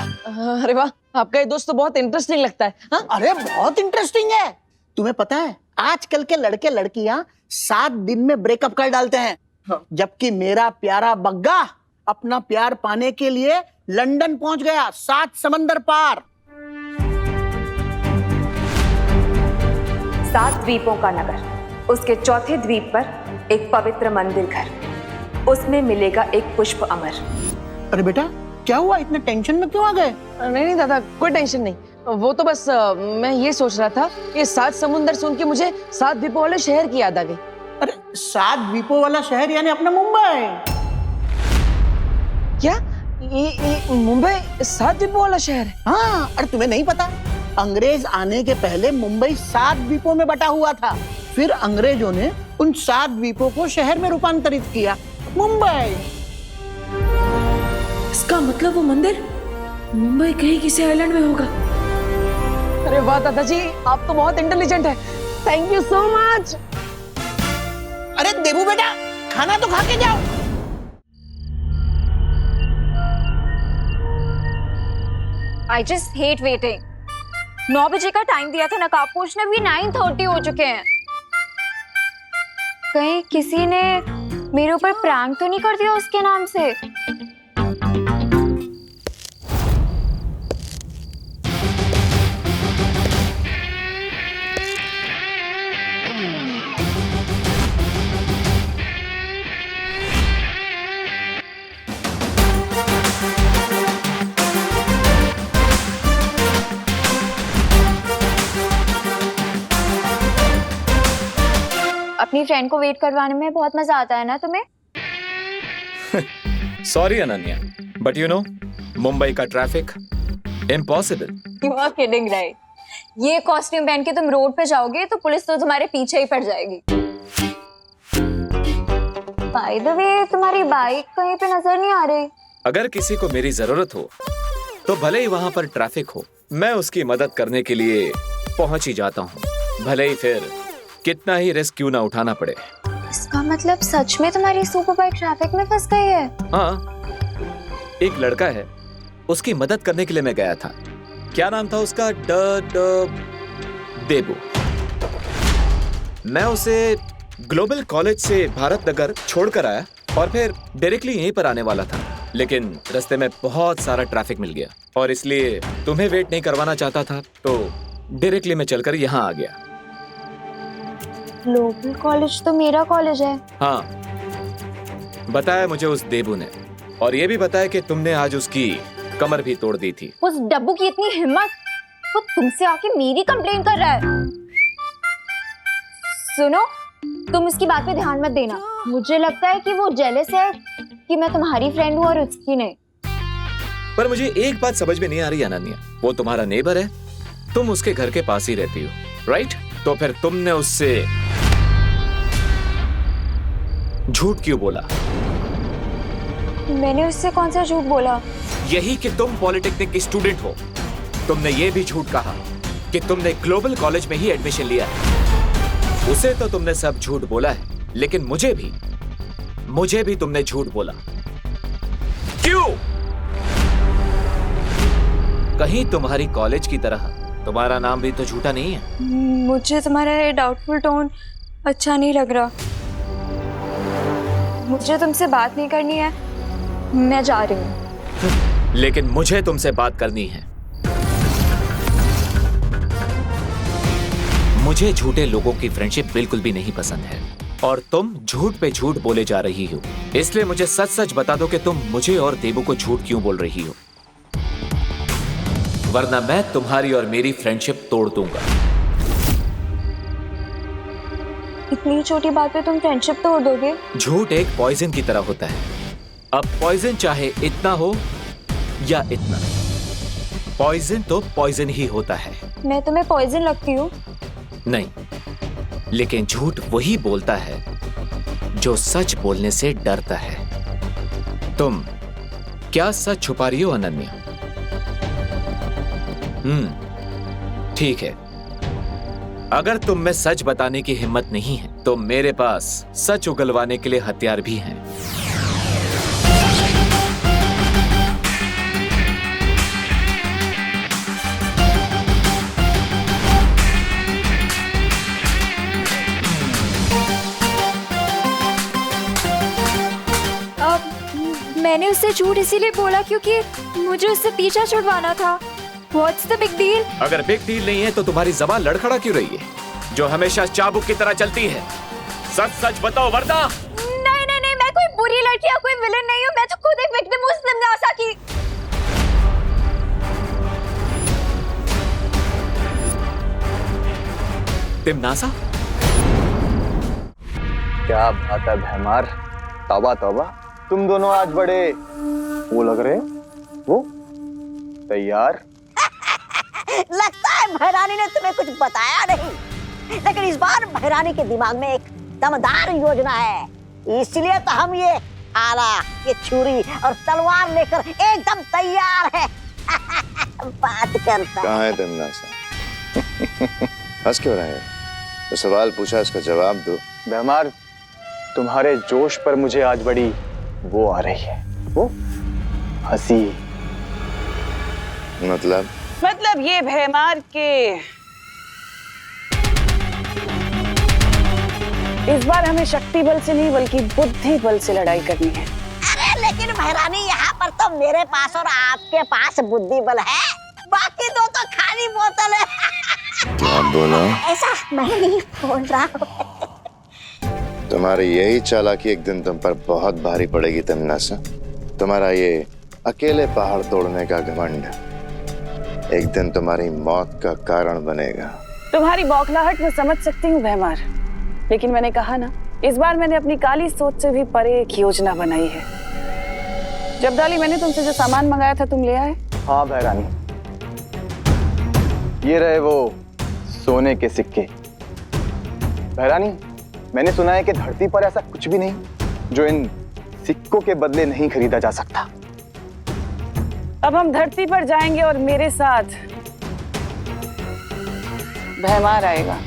अरे वाह, आपका ये दोस्त तो बहुत इंटरेस्टिंग लगता है। हाँ? अरे बहुत इंटरेस्टिंग है। तुम्हें पता है आजकल के लड़के लड़कियां 7 दिन में ब्रेकअप कर डालते हैं। हाँ। जबकि मेरा प्यारा बग्गा अपना प्यार पाने के लिए लंदन पहुंच गया, 7 समंदर पार। 7 द्वीपों का नगर, उसके चौथे द्वीप पर एक पवित्र मंदिर घर, उसमें मिलेगा एक पुष्प अमर। अरे बेटा, क्या हुआ? इतने टेंशन में क्यों आ गए? नहीं दादा, कोई टेंशन नहीं। वो तो बस मैं ये सोच रहा था कि 7 समुंदर सुन के मुझे 7 द्वीपों वाले शहर की याद आ गई। अरे 7 द्वीपों वाला शहर यानी अपना मुंबई। क्या ये मुंबई 7 द्वीपों वाला शहर है? हाँ, अरे तुम्हें नहीं पता? अंग्रेज आने के पहले मुंबई 7 द्वीपों में बटा हुआ था। फिर अंग्रेजों ने उन 7 द्वीपों को शहर में रूपांतरित किया, मुंबई। इसका मतलब वो मंदिर मुंबई कहीं किसी आइलैंड में होगा। अरे वाह दादाजी, आप तो बहुत इंटेलिजेंट है। Thank you so much. अरे देबू बेटा, खाना तो खा के जाओ। I just hate waiting. 9 बजे का टाइम दिया था नकाबपोश ने, भी 9:30 हो चुके हैं। कहीं किसी ने मेरे ऊपर प्रैंक तो नहीं कर दिया उसके नाम से? अपनी फ्रेंड को वेट करवाने में बहुत मजा आता है ना तुम्हें? Sorry Ananya, but you know Mumbai का traffic impossible. You are kidding right? ये कॉस्ट्यूम पहन के तुम रोड पे जाओगे तो पुलिस तो तुम्हारे पीछे ही पड़ जाएगी। बाय द वे, तुम्हारी बाइक कहीं पे नजर नहीं आ रही। अगर किसी को मेरी जरूरत हो तो भले ही वहां पर ट्रैफिक हो, मैं उसकी मदद करने के लिए पहुंच ही जाता हूँ, भले ही फिर कितना ही रिस्क क्यों ना उठाना पड़े। इसका मतलब सच में तुम्हारी सुपर बाइक ट्रैफिक में फंस गई है? हाँ, एक लड़का है, उसकी मदद करने के लिए मैं गया था। क्या नाम था उसका? देबू। मैं उसे ग्लोबल कॉलेज से भारत नगर छोड़कर आया और फिर डायरेक्टली यहीं पर आने वाला था, लेकिन रास्ते में बहुत सारा ट्रैफिक मिल गया और इसलिए तुम्हें वेट नहीं करवाना चाहता था, तो डायरेक्टली मैं चलकर यहाँ आ गया। ग्लोबल कॉलेज तो मेरा कॉलेज है। हाँ, बताया मुझे उस देबू ने, और ये भी बताया कि तुमने आज उसकी कमर भी तोड़ दी थी। उस डब्बू की इतनी हिम्मत, वो तुमसे आके मेरी कंप्लेंट कर रहा है। सुनो, तुम उसकी बात पे ध्यान मत देना। मुझे लगता है कि वो जेलस है कि मैं तुम्हारी फ्रेंड हूँ और उसकी नहीं। पर मुझे एक बात समझ में नहीं आ रही अनन्या, वो तुम्हारा नेबर है, तुम उसके घर के पास ही रहती हो, राइट? तो फिर तुमने उससे झूठ क्यों बोला? मैंने उससे कौन सा झूठ बोला? यही कि तुम पॉलिटेक्निक की स्टूडेंट हो। तुमने ये भी झूठ कहा कि तुमने ग्लोबल कॉलेज में ही एडमिशन लिया है। उसे तो तुमने सब झूठ बोला है, लेकिन मुझे भी तुमने झूठ बोला। क्यों? कहीं तुम्हारी कॉलेज की तरह तुम्हारा नाम भी तो झूठा नहीं है। मुझे तुम्हारा ये डाउटफुल टोन अच्छा नहीं लग रहा। मुझे तुमसे बात नहीं करनी है, मैं जा रही हूँ। लेकिन मुझे तुमसे बात करनी है। मुझे झूठे लोगों की फ्रेंडशिप बिल्कुल भी नहीं पसंद है, और तुम झूठ पे झूठ बोले जा रही हो। इसलिए मुझे सच सच बता दो कि तुम मुझे और देबू को झूठ क्यों बोल रही हो, वरना मैं तुम्हारी और मेरी फ्रेंडशिप तोड़ दूंगा। इतनी छोटी बात पे तुम फ्रेंडशिप तोड़ दोगे? झूठ एक पॉइजन की तरह होता है। अब पॉइजन चाहे इतना हो या इतना, पॉइजन तो पॉइजन ही होता है। मैं तुम्हें पॉइजन लगती हूँ? नहीं, लेकिन झूठ वही बोलता है जो सच बोलने से डरता है। तुम क्या सच छुपा रही हो अनन्या? ठीक है, अगर तुम में सच बताने की हिम्मत नहीं है तो मेरे पास सच उगलवाने के लिए हथियार भी हैं। मैंने उससे झूठ इसीलिए बोला क्योंकि मुझे उससे पीछा छुड़वाना था। What's the big deal? अगर बिग डील नहीं है तो तुम्हारी जबान लड़खड़ा क्यों रही है, जो हमेशा चाबुक की तरह चलती है? सच सच बताओ वरना। नहीं नहीं नहीं, मैं कोई बुरी लड़की या कोई विलन नहीं हूँ। मैं तो खुद एक विक्टिम हूँ तिमनासा की। तिमनासा? क्या बात है भैमार, तौबा तौबा, तुम दोनों आज बड़े वो लग रहे हो। वो तैयार? लगता है भैरानी ने तुम्हें कुछ बताया नहीं, लेकिन इस बार भैरानी के दिमाग में एक दमदार योजना है, इसलिए तो हम ये आला, ये छुरी और तलवार लेकर एकदम तैयार है। बात करता कहाँ है तिमनासा? हंस क्यों रहे हैं? तो सवाल पूछा, इसका जवाब दो। भैमार, तुम्हारे जोश पर मुझे आज बड़ी वो आ रही है, वो हंसी। मतलब ये भैमार के इस बार हमें शक्ति बल से नहीं बल्कि बुद्धि बल से लड़ाई करनी है। अरे लेकिन भैरानी, यहाँ पर तो मेरे पास और आपके पास बुद्धि बल है, बाकी दो तो खाली बोतल है। क्या बोला? ऐसा मैं नहीं बोल रहा हूँ। तुम्हारी यही चालाकी एक दिन तुम पर बहुत भारी पड़ेगी तिमनासा। तुम्हारा ये अकेले पहाड़ तोड़ने का घमंड एक दिन तुम्हारी मौत का कारण बनेगा। तुम्हारी बौखलाहट में समझ सकती हूँ भैमार, लेकिन मैंने कहा ना, इस बार मैंने अपनी काली सोच से भी परे एक योजना बनाई है। जब्दाली, मैंने तुमसे जो सामान मंगाया था तुम ले आए? हाँ भैरानी, ये रहे वो सोने के सिक्के। भैरानी, मैंने सुना है कि धरती पर ऐसा कुछ भी नहीं जो इन सिक्कों के बदले नहीं खरीदा जा सकता। अब हम धरती पर जाएंगे और मेरे साथ भैमार आएगा।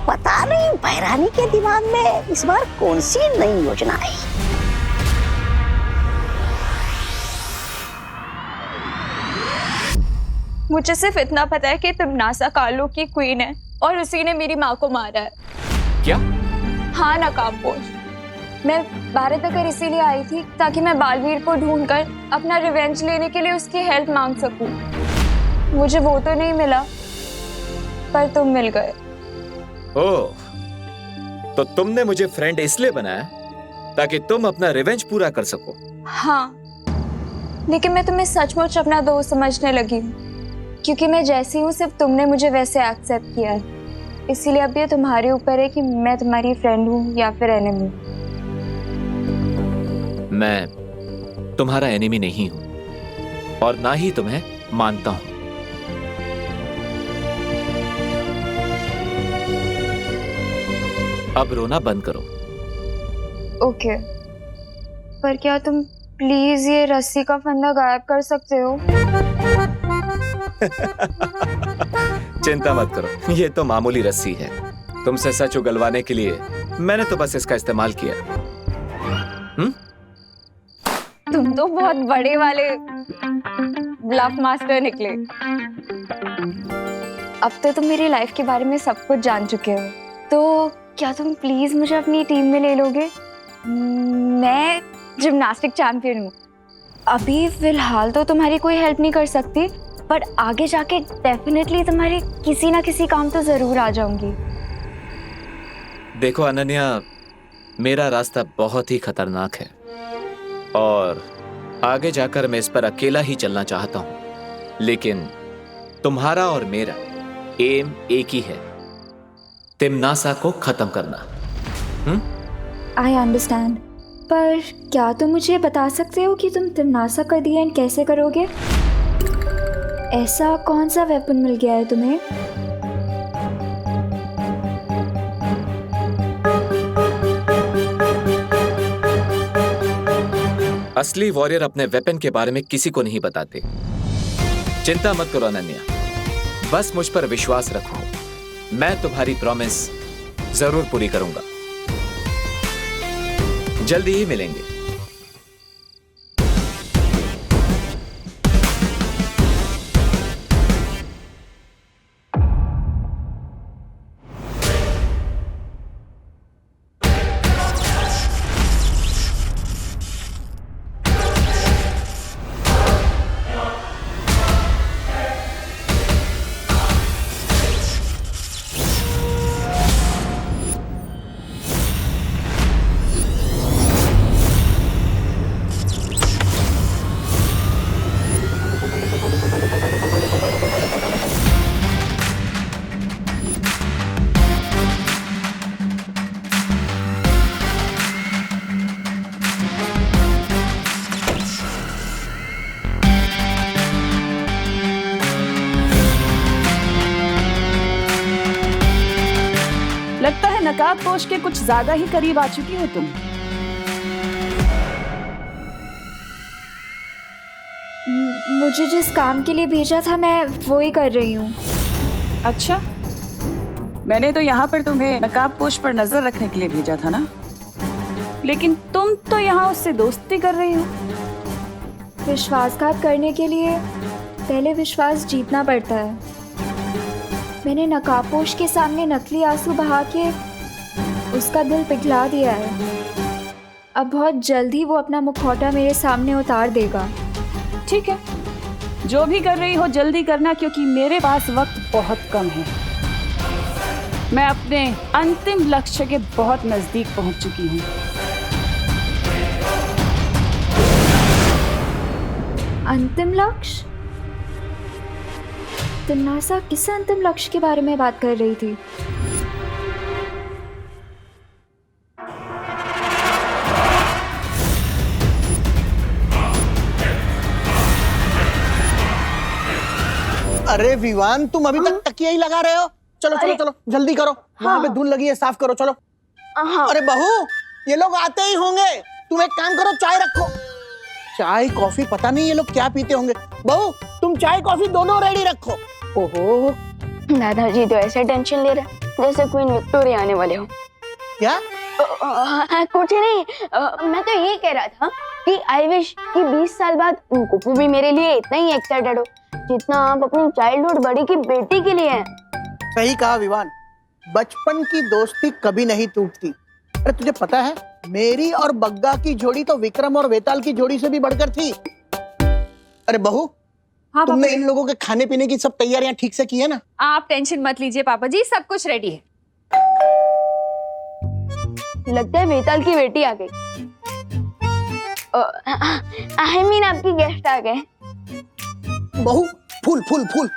पता नहीं भैरानी के दिमाग में इस बार कौन सी नई योजना आई। मुझे सिर्फ इतना पता है कि तिम्नासा कालो की क्वीन है और उसी ने मेरी माँ को मारा है। क्या? हाँ नकाबपोश, मैं भारत अगर इसीलिए आई थी ताकि मैं बालवीर को ढूंढकर अपना रिवेंज लेने के लिए उसकी हेल्प मांग सकूं। मुझे वो तो नहीं मिला, पर तुम मिल गए। ओह, तो तुमने मुझे फ्रेंड इसलिए बनाया ताकि तुम अपना रिवेंज पूरा कर सको? हाँ, लेकिन मैं तुम्हें सचमुच अपना दोस्त समझने लगी हूँ, क्योंकि मैं जैसी हूँ सिर्फ तुमने मुझे वैसे एक्सेप्ट किया है। इसीलिए अब ये तुम्हारे ऊपर है कि मैं तुम्हारी फ्रेंड हूँ या फिर एनिमी। मैं तुम्हारा एनिमी नहीं हूं और ना ही तुम्हें मानता हूं। अब रोना बंद करो। ओके, पर क्या तुम प्लीज ये रस्सी का फंदा गायब कर सकते हो? चिंता मत करो, ये तो मामूली रस्सी है। तुमसे सच उगलवाने के लिए मैंने तो बस इसका इस्तेमाल किया। तुम तो बहुत बड़े वाले ब्लफ मास्टर निकले। अब तो तुम मेरी लाइफ के बारे में सब कुछ जान चुके हो, तो क्या तुम प्लीज मुझे अपनी टीम में ले लोगे? मैं जिम्नास्टिक चैंपियन हूँ। अभी फिलहाल तो तुम्हारी कोई हेल्प नहीं कर सकती, पर आगे जाके डेफिनेटली तुम्हारे किसी ना किसी काम तो जरूर आ जाऊंगी। देखो अनन्या, मेरा रास्ता बहुत ही खतरनाक है और आगे जाकर मैं इस पर अकेला ही चलना चाहता हूं, लेकिन तुम्हारा और मेरा एम एक ही है, तिम्नासा को खत्म करना। आई अंडरस्टैंड, पर क्या तुम मुझे बता सकते हो कि तुम तिम्नासा का दी एंड कैसे करोगे? ऐसा कौन सा वेपन मिल गया है तुम्हें? असली वॉरियर अपने वेपन के बारे में किसी को नहीं बताते। चिंता मत करो अनन्या, बस मुझ पर विश्वास रखो, मैं तुम्हारी प्रॉमिस जरूर पूरी करूंगा। जल्दी ही मिलेंगे। लगता है नकाबपोश के कुछ ज्यादा ही करीब आ चुकी हो तुम। मुझे जिस काम के लिए भेजा था मैं वो ही कर रही हूँ। अच्छा, मैंने तो यहाँ पर तुम्हें नकाबपोश पर नजर रखने के लिए भेजा था ना, लेकिन तुम तो यहाँ उससे दोस्ती कर रही हो। विश्वासघात करने के लिए पहले विश्वास जीतना पड़ता है। मैंने नकाबपोश के सामने नकली आंसू बहा के उसका दिल पिघला दिया है। अब बहुत जल्द ही वो अपना मुखौटा मेरे सामने उतार देगा। ठीक है, जो भी कर रही हो जल्दी करना, क्योंकि मेरे पास वक्त बहुत कम है। मैं अपने अंतिम लक्ष्य के बहुत नजदीक पहुंच चुकी हूँ। अंतिम लक्ष्य? तिमनासा किस अंतिम लक्ष्य के बारे में बात कर रही थी? अरे विवान, तुम अभी तक तकिया ही लगा रहे हो? चलो चलो चलो, जल्दी करो। वहां पे धूल लगी है, साफ करो। चलो। अरे बहू, ये लोग आते ही होंगे। तुम एक काम करो, चाय रखो। चाय कॉफी पता नहीं ये लोग क्या पीते होंगे। बहू, तुम चाय कॉफी दोनों रेडी रखो। ओहो, दादाजी तो ऐसे टेंशन ले रहे जैसे क्वीन विक्टोरिया आने वाले हो। क्या? कुछ नहीं, मैं तो ये कह रहा था कि आई विश कि 20 साल बाद कुकू भी मेरे लिए इतना ही एक्साइटेड हो जितना आप अपनी चाइल्डहुड बड़ी की बेटी के लिए हैं। सही कहा विवान, बचपन की दोस्ती कभी नहीं टूटती। अरे तुझे पता है, मेरी और बग्गा की जोड़ी तो विक्रम और वेताल की जोड़ी से भी बढ़कर थी। अरे बहू, हाँ, तुमने इन लोगों के खाने पीने की सब तैयारियां ठीक से की है ना? आप टेंशन मत लीजिए पापा जी, सब कुछ रेडी है। लगता है वेताल की बेटी आ गई। आई मीन आपकी गेस्ट आ गए। बहू, फूल फूल फूल।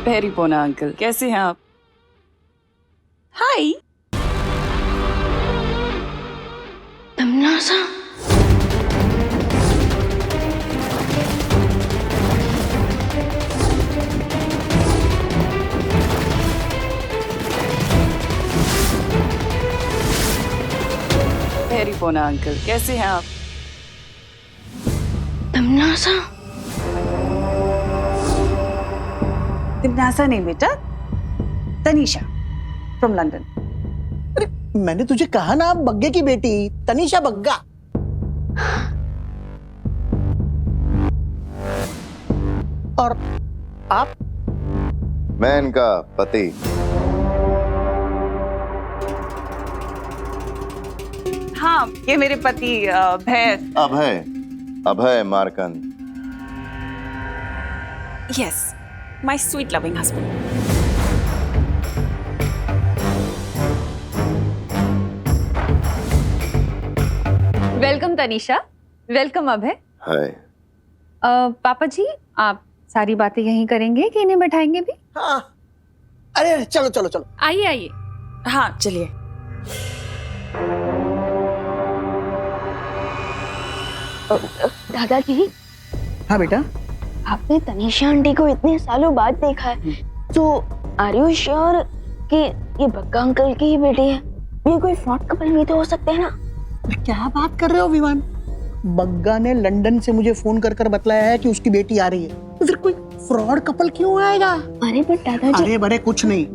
वेरी पोना अंकल, कैसे हैं आप? हाय। तमन्नासा, वेरी पोना अंकल, कैसे हैं आप? तमन्नासा, तिमनासा नहीं बेटा, तनीषा फ्रॉम लंदन। अरे मैंने तुझे कहा ना, बग्गे की बेटी तनीषा बग्गा। और आप? मैं इनका पति। हाँ, ये मेरे पति Abhay, Abhay Markand. Yes, my sweet loving husband. Welcome Tanisha, welcome Abhay. Hi. पापा जी, आप सारी बातें यहीं करेंगे कि इन्हें बैठाएंगे भी? हाँ। अरे चलो चलो चलो, आइए आइए। हाँ चलिए। दादाजी। हाँ बेटा। आपने तनीषा आंटी को इतने सालों बाद देखा है, तो आर यू श्योर कि ये बग्गा अंकल की ही बेटी है? ये कोई फ्रॉड कपल भी तो हो सकते हैं ना? क्या बात कर रहे हो विवान? बग्गा ने लंदन से मुझे फोन कर कर बतलाया है कि उसकी बेटी आ रही है, तो फिर कोई फ्रॉड कपल क्यों आएगा? अरे पर दादाजी। अरे बड़े कुछ नहीं,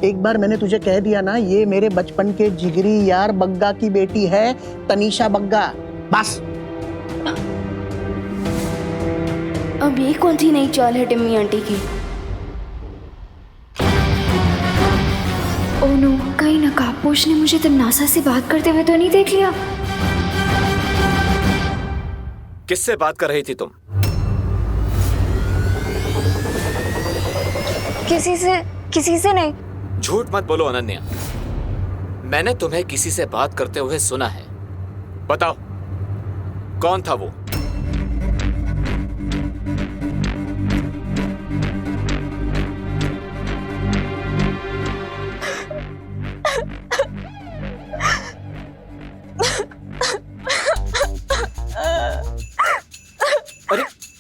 एक बार मैंने तुझे कह दिया ना, ये मेरे बचपन के जिगरी यार बग्गा की बेटी है, तनीषा बग्गा। बस। अब ये कौन सी नई चाल है टिम्मी आंटी की? ओह नो, कहीं नकाबपोश ने मुझे तिमनासा से बात करते हुए तो नहीं देख लिया? किससे बात कर रही थी तुम? किसी से नहीं। झूठ मत बोलो अनन्या, मैंने तुम्हें किसी से बात करते हुए सुना है। बताओ, कौन था वो?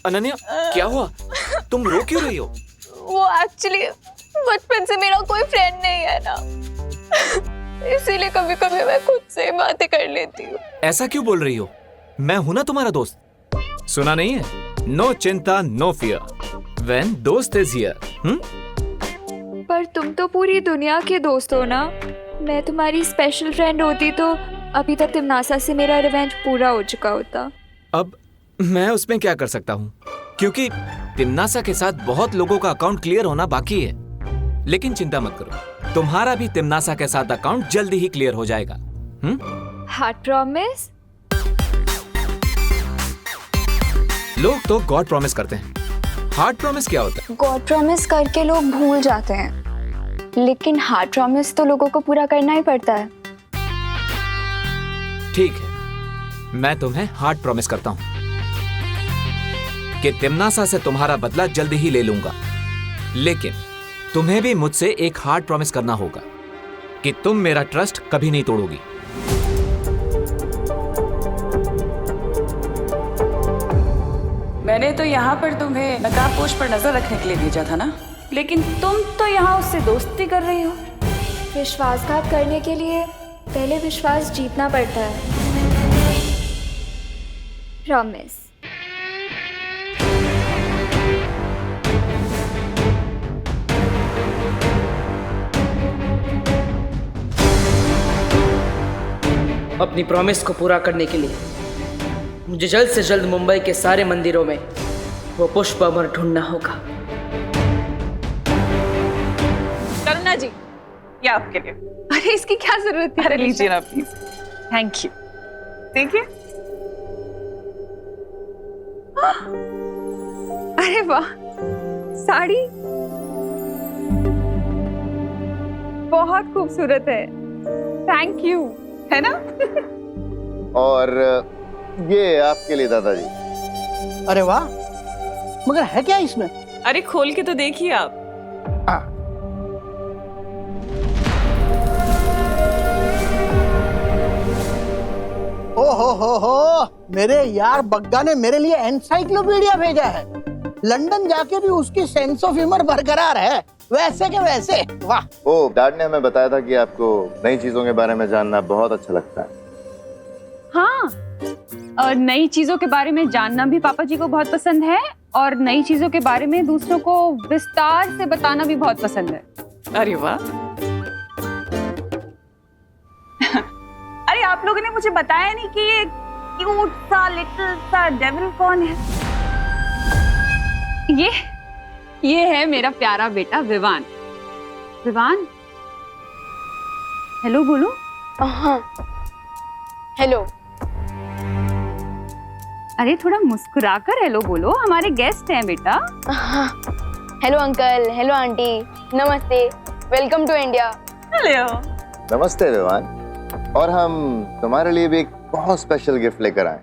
अनन्या, क्या हुआ? तुम रो क्यों रही हो? वो एक्चुअली बचपन से मेरा कोई फ्रेंड नहीं है ना, इसीलिए कभी कभी मैं खुद से बातें कर लेती हूँ। ऐसा क्यों बोल रही हो? मैं हूं ना तुम्हारा दोस्त। सुना नहीं है? नो चिंता नो फियर व्हेन दोस्त इज हियर। पर तुम तो पूरी दुनिया के दोस्त हो ना। मैं तुम्हारी स्पेशल फ्रेंड होती तो अभी तक तिमनासा से मेरा रिवेंज पूरा हो चुका होता। अब मैं उसमें क्या कर सकता हूँ, क्योंकि तिमनासा के साथ बहुत लोगों का अकाउंट क्लियर होना बाकी है। लेकिन चिंता मत करो, तुम्हारा भी तिमनासा के साथ अकाउंट जल्दी ही क्लियर हो जाएगा। Heart promise? लोग तो गॉड प्रॉमिस करते हैं, हार्ट प्रॉमिस क्या होता है? गॉड प्रॉमिस करके लोग भूल जाते हैं, लेकिन हार्ट प्रॉमिस तो लोगों को पूरा करना ही पड़ता है। ठीक है, मैं तुम्हें हार्ट प्रॉमिस करता हूं कि तिमनासा से तुम्हारा बदला जल्दी ही ले लूंगा। लेकिन तुम्हें भी मुझसे एक हार्ट प्रॉमिस करना होगा कि तुम मेरा ट्रस्ट कभी नहीं तोड़ोगी। मैंने तो यहाँ पर तुम्हें नकाबपोश पर नजर रखने के लिए भेजा था ना, लेकिन तुम तो यहाँ उससे दोस्ती कर रही हो। विश्वासघात करने के लिए पहले विश्वास जीतना पड़ता है। प्रॉमिस। अपनी प्रॉमिस को पूरा करने के लिए मुझे जल्द से जल्द मुंबई के सारे मंदिरों में वो पुष्प अमर ढूंढना होगा। करुणा जी, ये आपके लिए। अरे इसकी क्या जरूरत है? अरे लीजिए ना प्लीज। Thank you. देखिए। अरे वाह, साड़ी बहुत खूबसूरत है। Thank you. है ना? और ये आपके लिए दादाजी। अरे वाह, मगर है क्या इसमें? अरे खोल के तो देखिए आप। हो मेरे यार बग्गा ने मेरे लिए एनसाइक्लोपीडिया भेजा है। लंदन जाके भी उसकी सेंस ऑफ ह्यूमर बरकरार है, वैसे के वैसे। वाह। ओ, डैड ने हमें बताया था कि आपको नई चीजों के बारे में जानना बहुत अच्छा लगता है। हाँ, और नई चीजों के बारे में जानना भी पापा जी को बहुत पसंद है, और नई चीजों के बारे में दूसरों को विस्तार से बताना भी बहुत पसंद है। अरे वाह। अरे आप लोगों ने मुझे बताया नहीं कि ये क्यूट सा लिटिल सा डेविल कौन है? ये है मेरा प्यारा बेटा विवान। विवान, हेलो बोलो। हाँ, हेलो। अरे थोड़ा मुस्कुराकर हेलो बोलो, हमारे गेस्ट हैं बेटा। हाँ, हेलो अंकल, हेलो आंटी, नमस्ते, वेलकम टू इंडिया। हेलो। नमस्ते विवान। और हम तुम्हारे लिए भी एक बहुत स्पेशल गिफ्ट लेकर आए।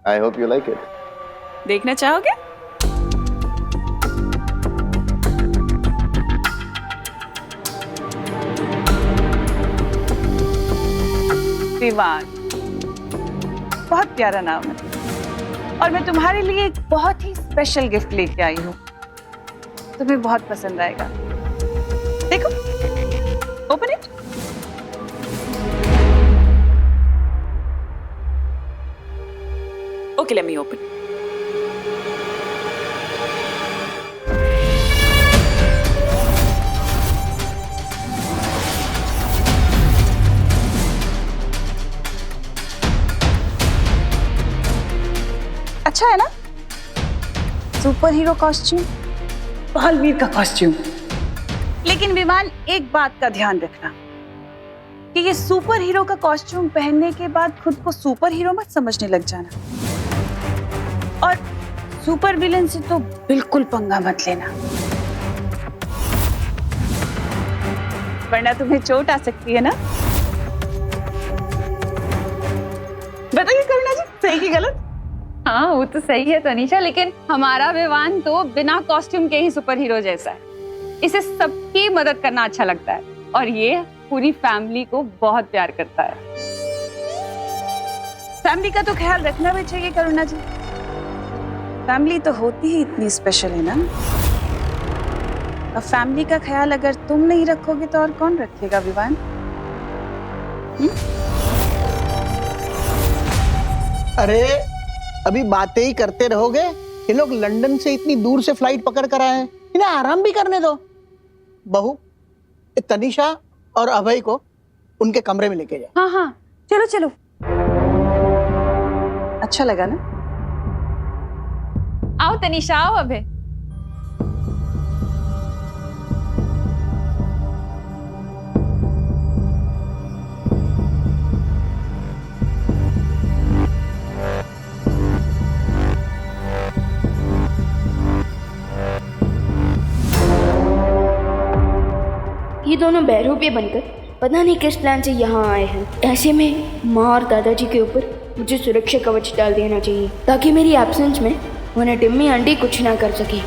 I hope you like it. देखना चाहोगे? विवान, बहुत प्यारा नाम है, और मैं तुम्हारे लिए एक बहुत ही स्पेशल गिफ्ट लेके आई हूँ। तुम्हें बहुत पसंद आएगा। देखो, open it. Okay, let me open. अच्छा है ना? सुपर हीरो कॉस्ट्यूम, बालवीर का कॉस्ट्यूम। लेकिन विमान, एक बात का ध्यान रखना कि ये सुपर हीरो का कॉस्ट्यूम पहनने के बाद खुद को सुपर हीरो मत समझने लग जाना, और सुपर विलेन से तो बिल्कुल पंगा मत लेना, वरना तुम्हें चोट आ सकती है ना। बताइए करुणा जी, सही की गलत? हाँ, वो तो सही है तनीषा, लेकिन हमारा विवान तो बिना कॉस्ट्यूम के ही सुपर हीरो जैसा है। इसे सबकी मदद करना अच्छा लगता है, और ये पूरी फैमिली को बहुत प्यार करता है। फैमिली का तो ख्याल रखना भी चाहिए करुणा जी। फैमिली तो होती ही इतनी स्पेशल है ना। अब फैमिली का ख्याल अगर तुम नहीं रखोगे तो और कौन रखेगा विवान? अरे अभी बातें ही करते रहोगे? ये लोग लंदन से इतनी दूर से फ्लाइट पकड़ कर आए हैं, इन्हें आराम भी करने दो। बहू, तनिषा और अभय को उनके कमरे में लेके जाओ। हाँ हाँ, चलो चलो। अच्छा लगा ना? आओ तनिषा, आओ अभय। ये दोनों बहरूपे बनकर पता नहीं किस प्लान से यहाँ आए हैं। ऐसे में माँ और दादाजी के ऊपर मुझे सुरक्षा कवच डाल देना चाहिए ताकि मेरी एब्सेंस में उन्हें टिम्मी आंटी कुछ ना कर सके।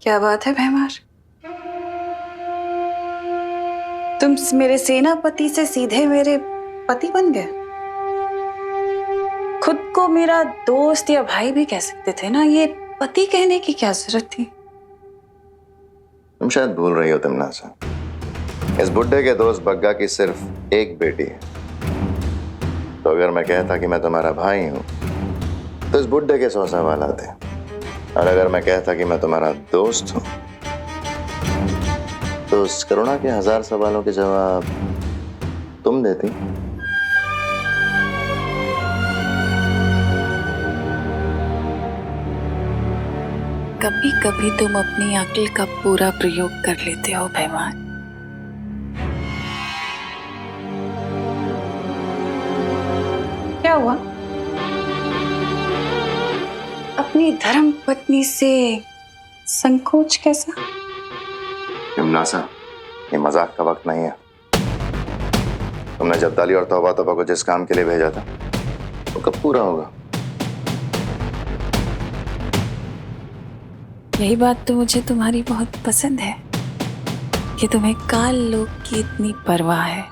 क्या बात है भैमार, तुम मेरे सेनापति से सीधे मेरे पति बन गए। खुद को मेरा दोस्त या भाई भी कह सकते थे ना, ये पति कहने की क्या जरूरत थी? तुम शायद भूल रही हो तिमनासा, इस बुड्ढे के दोस्त बग्गा की सिर्फ एक बेटी है। तो अगर मैं कहता कि मैं तुम्हारा भाई हूं तो इस बुड्ढे के 100 सवाल आते, और अगर मैं कहता कि मैं तुम्हारा दोस्त हूं तो उस करुणा के 1000 सवालों के जवाब तुम देती। कभी कभी तुम अपनी अक्ल का पूरा प्रयोग कर लेते हो भैमान। क्या हुआ? अपनी धर्म पत्नी से संकोच कैसा? तिमनासा, ये मजाक का वक्त नहीं है। तुमने जब्दाली और तौबा तौबा को जिस काम के लिए भेजा था वो कब पूरा होगा? यही बात तो मुझे तुम्हारी बहुत पसंद है कि तुम्हें काल लोक की इतनी परवाह है।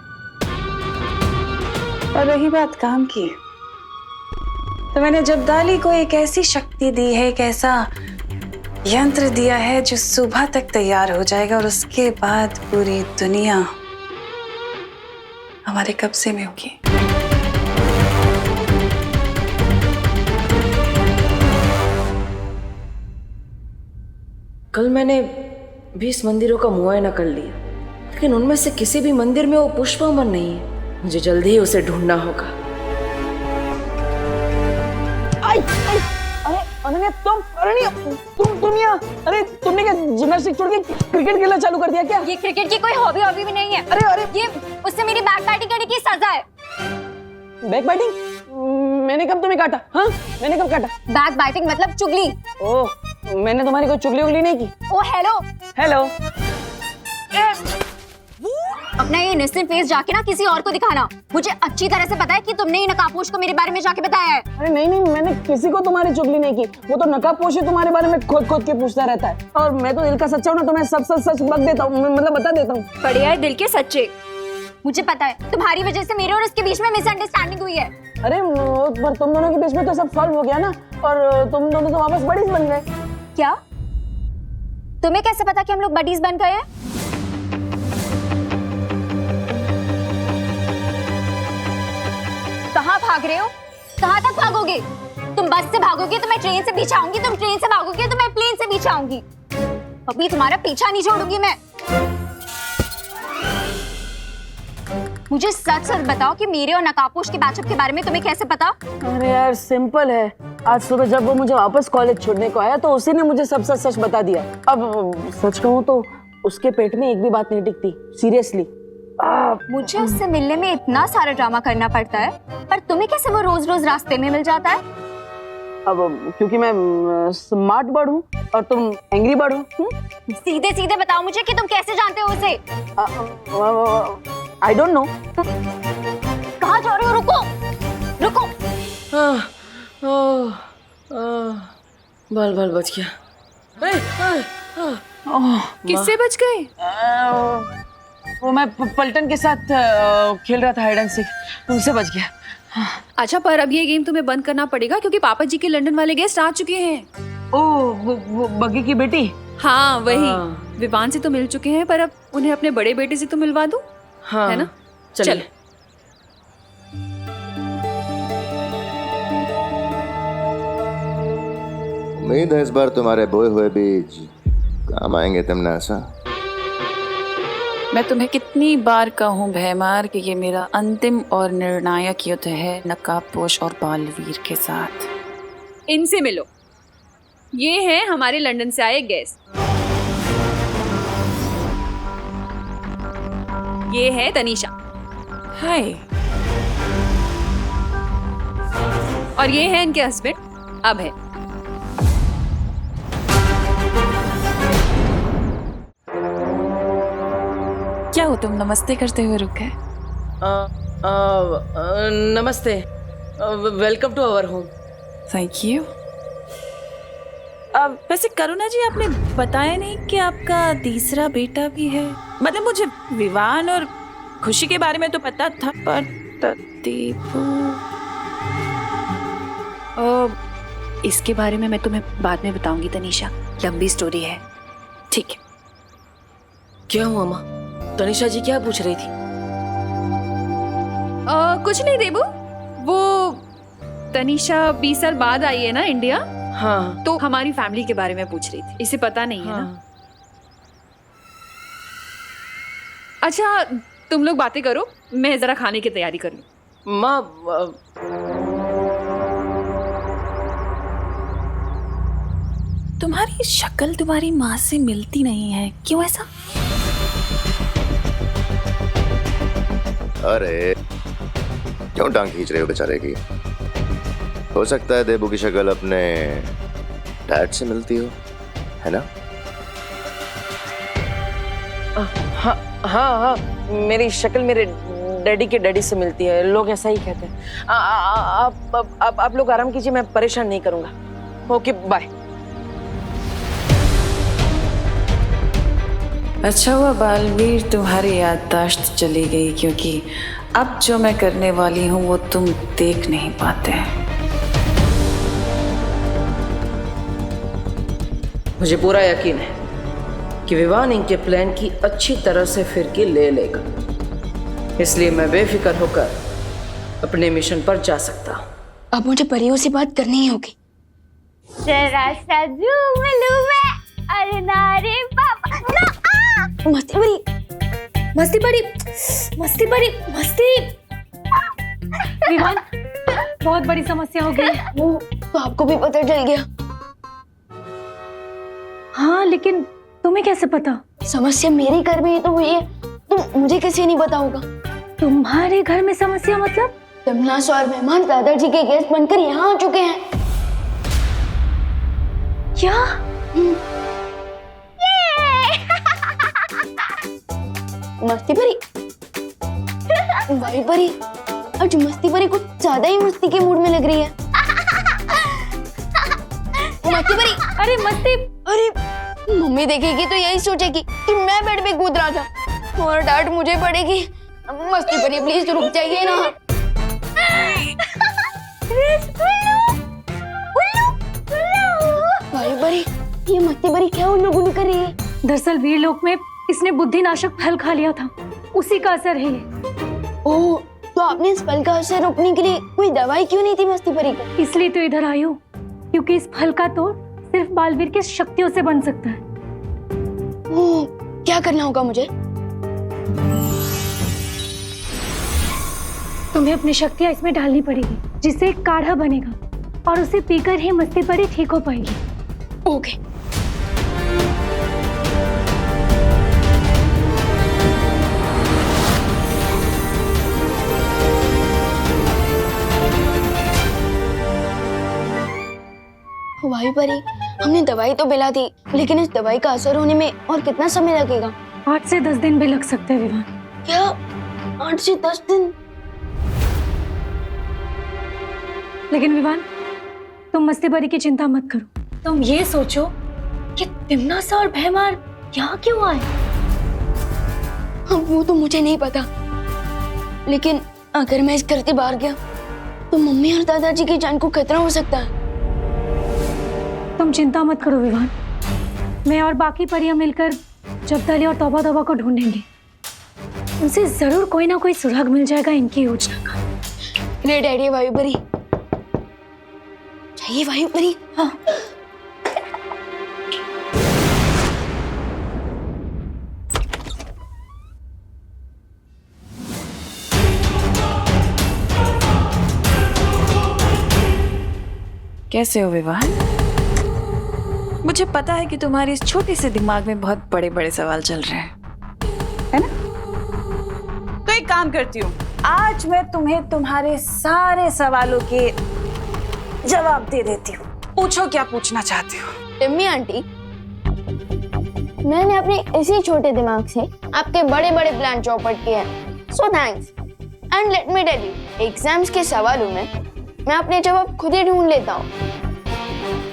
और रही बात काम की, तो मैंने जब्दाली को एक ऐसी शक्ति दी है, एक ऐसा यंत्र दिया है जो सुबह तक तैयार हो जाएगा और उसके बाद पूरी दुनिया हमारे कब्जे में होगी। कल मैंने 20 मंदिरों का मुआयना कर लिया, लेकिन उनमें से किसी भी मंदिर में वो पुष्पामन नहीं है। मुझे जल्दी ही उसे ढूंढना होगा। अरे अनन्या, तुम यहाँ? अरे तुमने क्या जिम्नास्टिक छोड़ के क्रिकेट खेलना चालू कर दिया क्या? ये क्रिकेट की कोई हॉबी भी नहीं है। अरे ये उससे मेरी बैक बैटिंग करने की सजा है। Back batting? मैंने कब तुम्हें काटा? हाँ, मैंने कब काटा? बैक बैटिंग मतलब चुगली। ओह, मैंने तुम्हारी कोई चुगली उगली नहीं की। ओ हेलो हेलो। अपना ये इनोसेंट फेस जाके ना किसी और को दिखाना। मुझे अच्छी तरह से पता है कि तुमने ये नकाबपोश को मेरे बारे में जाके बताया है। अरे नहीं, मैंने किसी को तुम्हारी चुगली नहीं की। वो तो नकाबपोश ही तुम्हारे बारे में खोद के पूछता रहता है, और मैं तो दिल का सच्चा हूँ ना, तो मैं सब सच बक देता हूँ, मतलब बता देता हूँ। बढ़िया है दिल के सच्चे। मुझे पता है तुम्हारी वजह से मेरे और उसके बीच में मिसअंडरस्टैंडिंग हुई है। अरे पर तुम दोनों के बीच में तो सब सॉल्व हो गया ना, और तुम दोनों तो वापस बडीज बन गए। क्या? तुम्हें कैसे पता कि हम लोग बडीज बन गए हैं? कहाँ भाग रहे हो? कहाँ तक भागोगे? तुम बस से भागोगे तो मैं ट्रेन से पीछे आऊंगी, तुम ट्रेन से भागोगे तो मैं प्लेन से पीछे आऊंगी। अभी तुम्हारा पीछा नहीं छोड़ूंगी मैं। मुझे सच सच बताओ कि मेरे और नकाबपोश के बैचअप के बारे में तुम्हें कैसे पता? अरे यार सिंपल है, आज सुबह जब वो मुझे वापस कॉलेज छोड़ने को आया तो उसी ने मुझे सब सच बता दिया। अब सच कहूँ तो उसके पेट में एक भी बात नहीं टिकती, सीरियसली। मुझे उससे मिलने में इतना सारा ड्रामा करना पड़ता है, पर तुम्हें कैसे वो रोज रोज रास्ते में मिल जाता है? अब क्योंकि मैं स्मार्ट बर्ड हूँ और तुम एंग्री बर्ड हो। सीधे सीधे बताओ मुझे कि तुम कैसे जानते हो उसे? I don't know. कहाँ जा रहे हो? रुको रुको। बाल बाल बच गया। किससे बच गए? वो मैं पलटन के साथ खेल रहा था हाइड एंड सीक, उनसे बच गया। अच्छा, पर अब ये गेम तुम्हें बंद करना पड़ेगा क्योंकि पापा जी के लंदन वाले गेस्ट आ चुके हैं। वो बग्गी की बेटी? हाँ वही। विवान से तो मिल चुके हैं, पर अब उन्हें अपने बड़े बेटे से तो मिलवा दूं। हाँ, है ना? चल। उम्मीद है इस बार तुम्हारे बोए हुए बीज काम आएंगे तिमनासा। मैं तुम्हें कितनी बार कहूँ भैमार कि ये मेरा अंतिम और निर्णायक युद्ध है नकाबपोश और बालवीर के साथ। इनसे मिलो, ये हैं हमारे लंदन से आए गेस्ट। ये है तनीषा। हाय। और ये है इनके हस्बैंड अभय। क्या हो तुम नमस्ते करते हुए रुक गए? नमस्ते, welcome to our home. Thank you. वैसे करुणा जी, आपने बताया नहीं कि आपका तीसरा बेटा भी है। मतलब मुझे विवान और खुशी के बारे में तो पता था, पर दीपू इसके बारे में मैं तुम्हें बाद में बताऊंगी तनीषा, लंबी स्टोरी है। ठीक है। क्या हुआ माँ? तनीषा जी क्या पूछ रही थी? कुछ नहीं देबू, वो तनीषा 20 साल बाद आई है ना इंडिया। हाँ। तो हमारी फैमिली के बारे में पूछ रही थी। इसे पता नहीं है ना? अच्छा, तुम लोग बातें करो, मैं जरा खाने की तैयारी कर लूं। माँ तुम्हारी शक्ल तुम्हारी माँ से मिलती नहीं है, क्यों ऐसा? अरे क्यों टांग खींच रहे हो बेचारे की? हो सकता है देबू की शक्ल अपने डैड से मिलती हो, है ना? हाँ हाँ हाँ, मेरी शक्ल मेरे डैडी के डैडी से मिलती है, लोग ऐसा ही कहते हैं। आप लोग आराम कीजिए, मैं परेशान नहीं करूंगा। Okay bye. अच्छा हुआ बालवीर तुम्हारी याददाश्त चली गई, क्योंकि अब जो मैं करने वाली हूँ वो तुम देख नहीं पाते। मुझे पूरा यकीन है कि विवान इनके प्लान की अच्छी तरह से फिरकी ले लेगा, इसलिए मैं बेफिक्र होकर अपने मिशन पर जा सकता हूँ। अब मुझे परियों से बात करनी ही होगी। जरा सा झूम लूं मैं, अरे नारे पापा ना। मस्ती बड़ी मस्ती बड़ी मस्ती बड़ी मस्ती। विवान, बहुत बड़ी समस्या हो गई। वो तो आपको भी पता चल गया? हाँ, लेकिन तुम्हें कैसे पता? समस्या मेरे घर में ही तो हुई है, तो मुझे कैसे नहीं पता होगा? तुम्हारे घर में समस्या मतलब? तमनास और मेहमान दादाजी के गेस्ट बनकर यहाँ आ चुके हैं। क्या? मस्ती परी, भाई परी, आज मस्ती परी कुछ ज्यादा ही मस्ती के मूड में लग रही है। मस्ती परी, अरे मस्ती, अरे मम्मी देखेगी तो यही सोचेगी कि मैं बेड पे कूद रहा था और डांट मुझे पड़ेगी। मस्ती परी प्लीज रुक जाइए ना। भाई परी, ये मस्ती परी क्या उल्लू गुल्लू कर रही है? दरअसल वीरलोक में इसने बुद्धिनाशक फल खा लिया था, उसी का असर है ये। ओह, तो आपने इस फल का असर रोकने के लिए कोई दवाई क्यों नहीं थी मस्ती परी को? इसलिए तो इधर आई हूँ, क्योंकि इस फल का तोड़ सिर्फ बालवीर की शक्तियों से बन सकता है। ओह, क्या करना होगा मुझे? तुम्हें अपनी शक्तियाँ इसमें डालनी पड़ेगी, जिससे एक काढ़ा बनेगा और उसे पीकर ही मस्ती परी ठीक हो पाएगी। ओके। भाई परी, हमने दवाई तो पिला दी, लेकिन इस दवाई का असर होने में और कितना समय लगेगा? 8 से 10 दिन भी लग सकते हैं विवान। क्या 8 से 10 दिन? लेकिन विवान, तुम मस्ती परी की चिंता मत करो। तुम ये सोचो कि तिमनासा और भैमार यहाँ क्यों आए। वो तो मुझे नहीं पता, लेकिन अगर मैं इस घर के बाहर गया तो मम्मी और दादाजी की जान को खतरा हो सकता है। तुम चिंता मत करो विवान, मैं और बाकी परियां मिलकर जब्दली और तौबा तौबा को ढूंढेंगे। उनसे जरूर कोई ना कोई सुराग मिल जाएगा इनकी योजना का। ग्रेट आइडिया वायु परी। चाहिए वायु परी। हाँ। कैसे हो विवान? मुझे पता है कि तुम्हारे इस छोटे से दिमाग में बहुत बड़े बड़े सवाल चल रहे हैं, है ना? तो एक काम करती हूँ, आज मैं तुम्हें तुम्हारे सारे सवालों के जवाब दे देती हूँ। पूछो क्या पूछना चाहती हो। टिम्मी आंटी, मैंने अपने इसी छोटे दिमाग से आपके बड़े बड़े प्लान चौपट किए हैं। So thanks. And let me tell you, exams के सवालों में मैं अपने जवाब खुद ही ढूंढ लेता हूँ,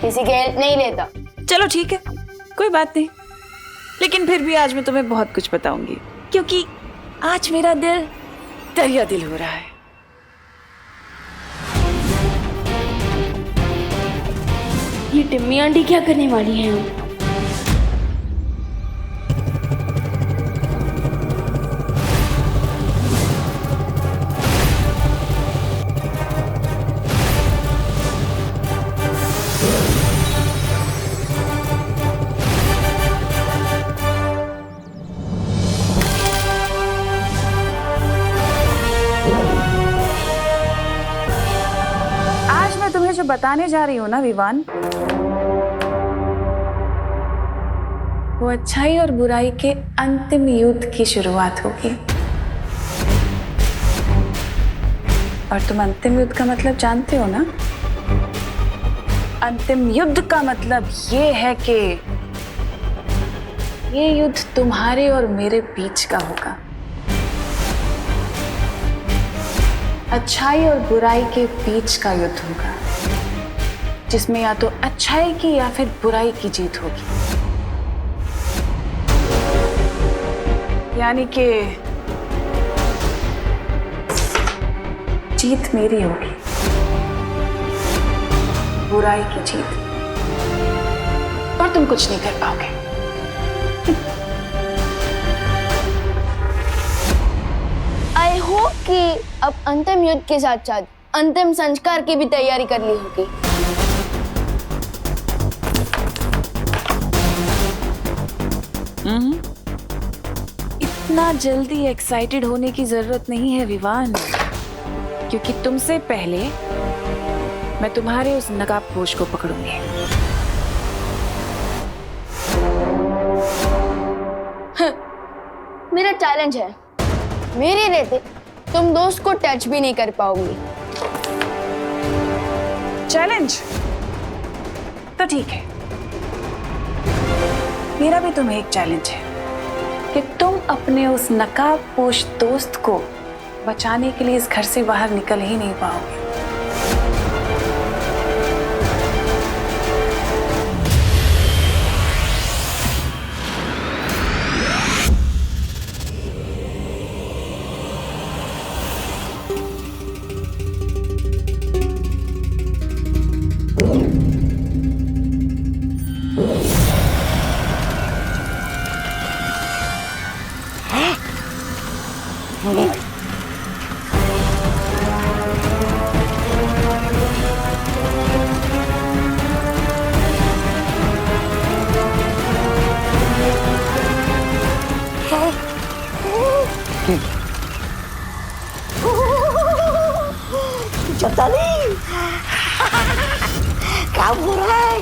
किसी की हेल्प नहीं लेता। चलो ठीक है, कोई बात नहीं, लेकिन फिर भी आज मैं तुम्हें बहुत कुछ बताऊंगी, क्योंकि आज मेरा दिल दरिया दिल हो रहा है। ये टिम्मी आंटी क्या करने वाली हैं? जो बताने जा रही हूँ ना विवान, वो अच्छाई और बुराई के अंतिम युद्ध की शुरुआत होगी। और तुम अंतिम युद्ध का मतलब जानते हो ना? अंतिम युद्ध का मतलब ये है कि ये युद्ध तुम्हारे और मेरे बीच का होगा। अच्छाई और बुराई के बीच का युद्ध होगा, जिसमें या तो अच्छाई की या फिर बुराई की जीत होगी। यानी कि जीत मेरी होगी, बुराई की जीत, और तुम कुछ नहीं कर पाओगे। आई होप कि अब अंतिम युद्ध के साथ साथ अंतिम संस्कार की भी तैयारी कर ली होगी। इतना जल्दी एक्साइटेड होने की जरूरत नहीं है विवान, क्योंकि तुमसे पहले मैं तुम्हारे उस नकाबपोश को पकड़ूंगी। मेरा चैलेंज है, मेरे रहते तुम दोस्त को टच भी नहीं कर पाओगी। चैलेंज? तो ठीक है, मेरा भी तुम्हें एक चैलेंज है कि तुम अपने उस नकाबपोश दोस्त को बचाने के लिए इस घर से बाहर निकल ही नहीं पाओगे। जब्दली, क्या हो रहा है?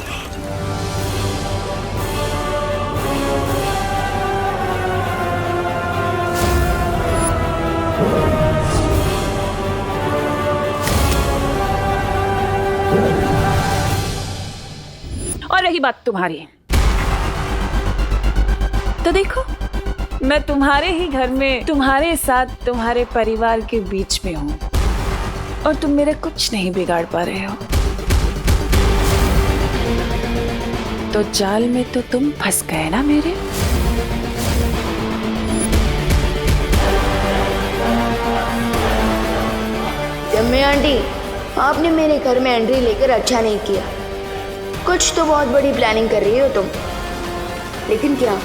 और रही बात तुम्हारी, तो देखो, मैं तुम्हारे ही घर में तुम्हारे साथ तुम्हारे परिवार के बीच में हूं, और तुम मेरा कुछ नहीं बिगाड़ पा रहे हो। तो जाल में तो तुम फंस गए ना मेरे। जम्मी आंटी, आपने मेरे घर में एंट्री लेकर अच्छा नहीं किया। कुछ तो बहुत बड़ी प्लानिंग कर रही हो तुम, लेकिन क्या?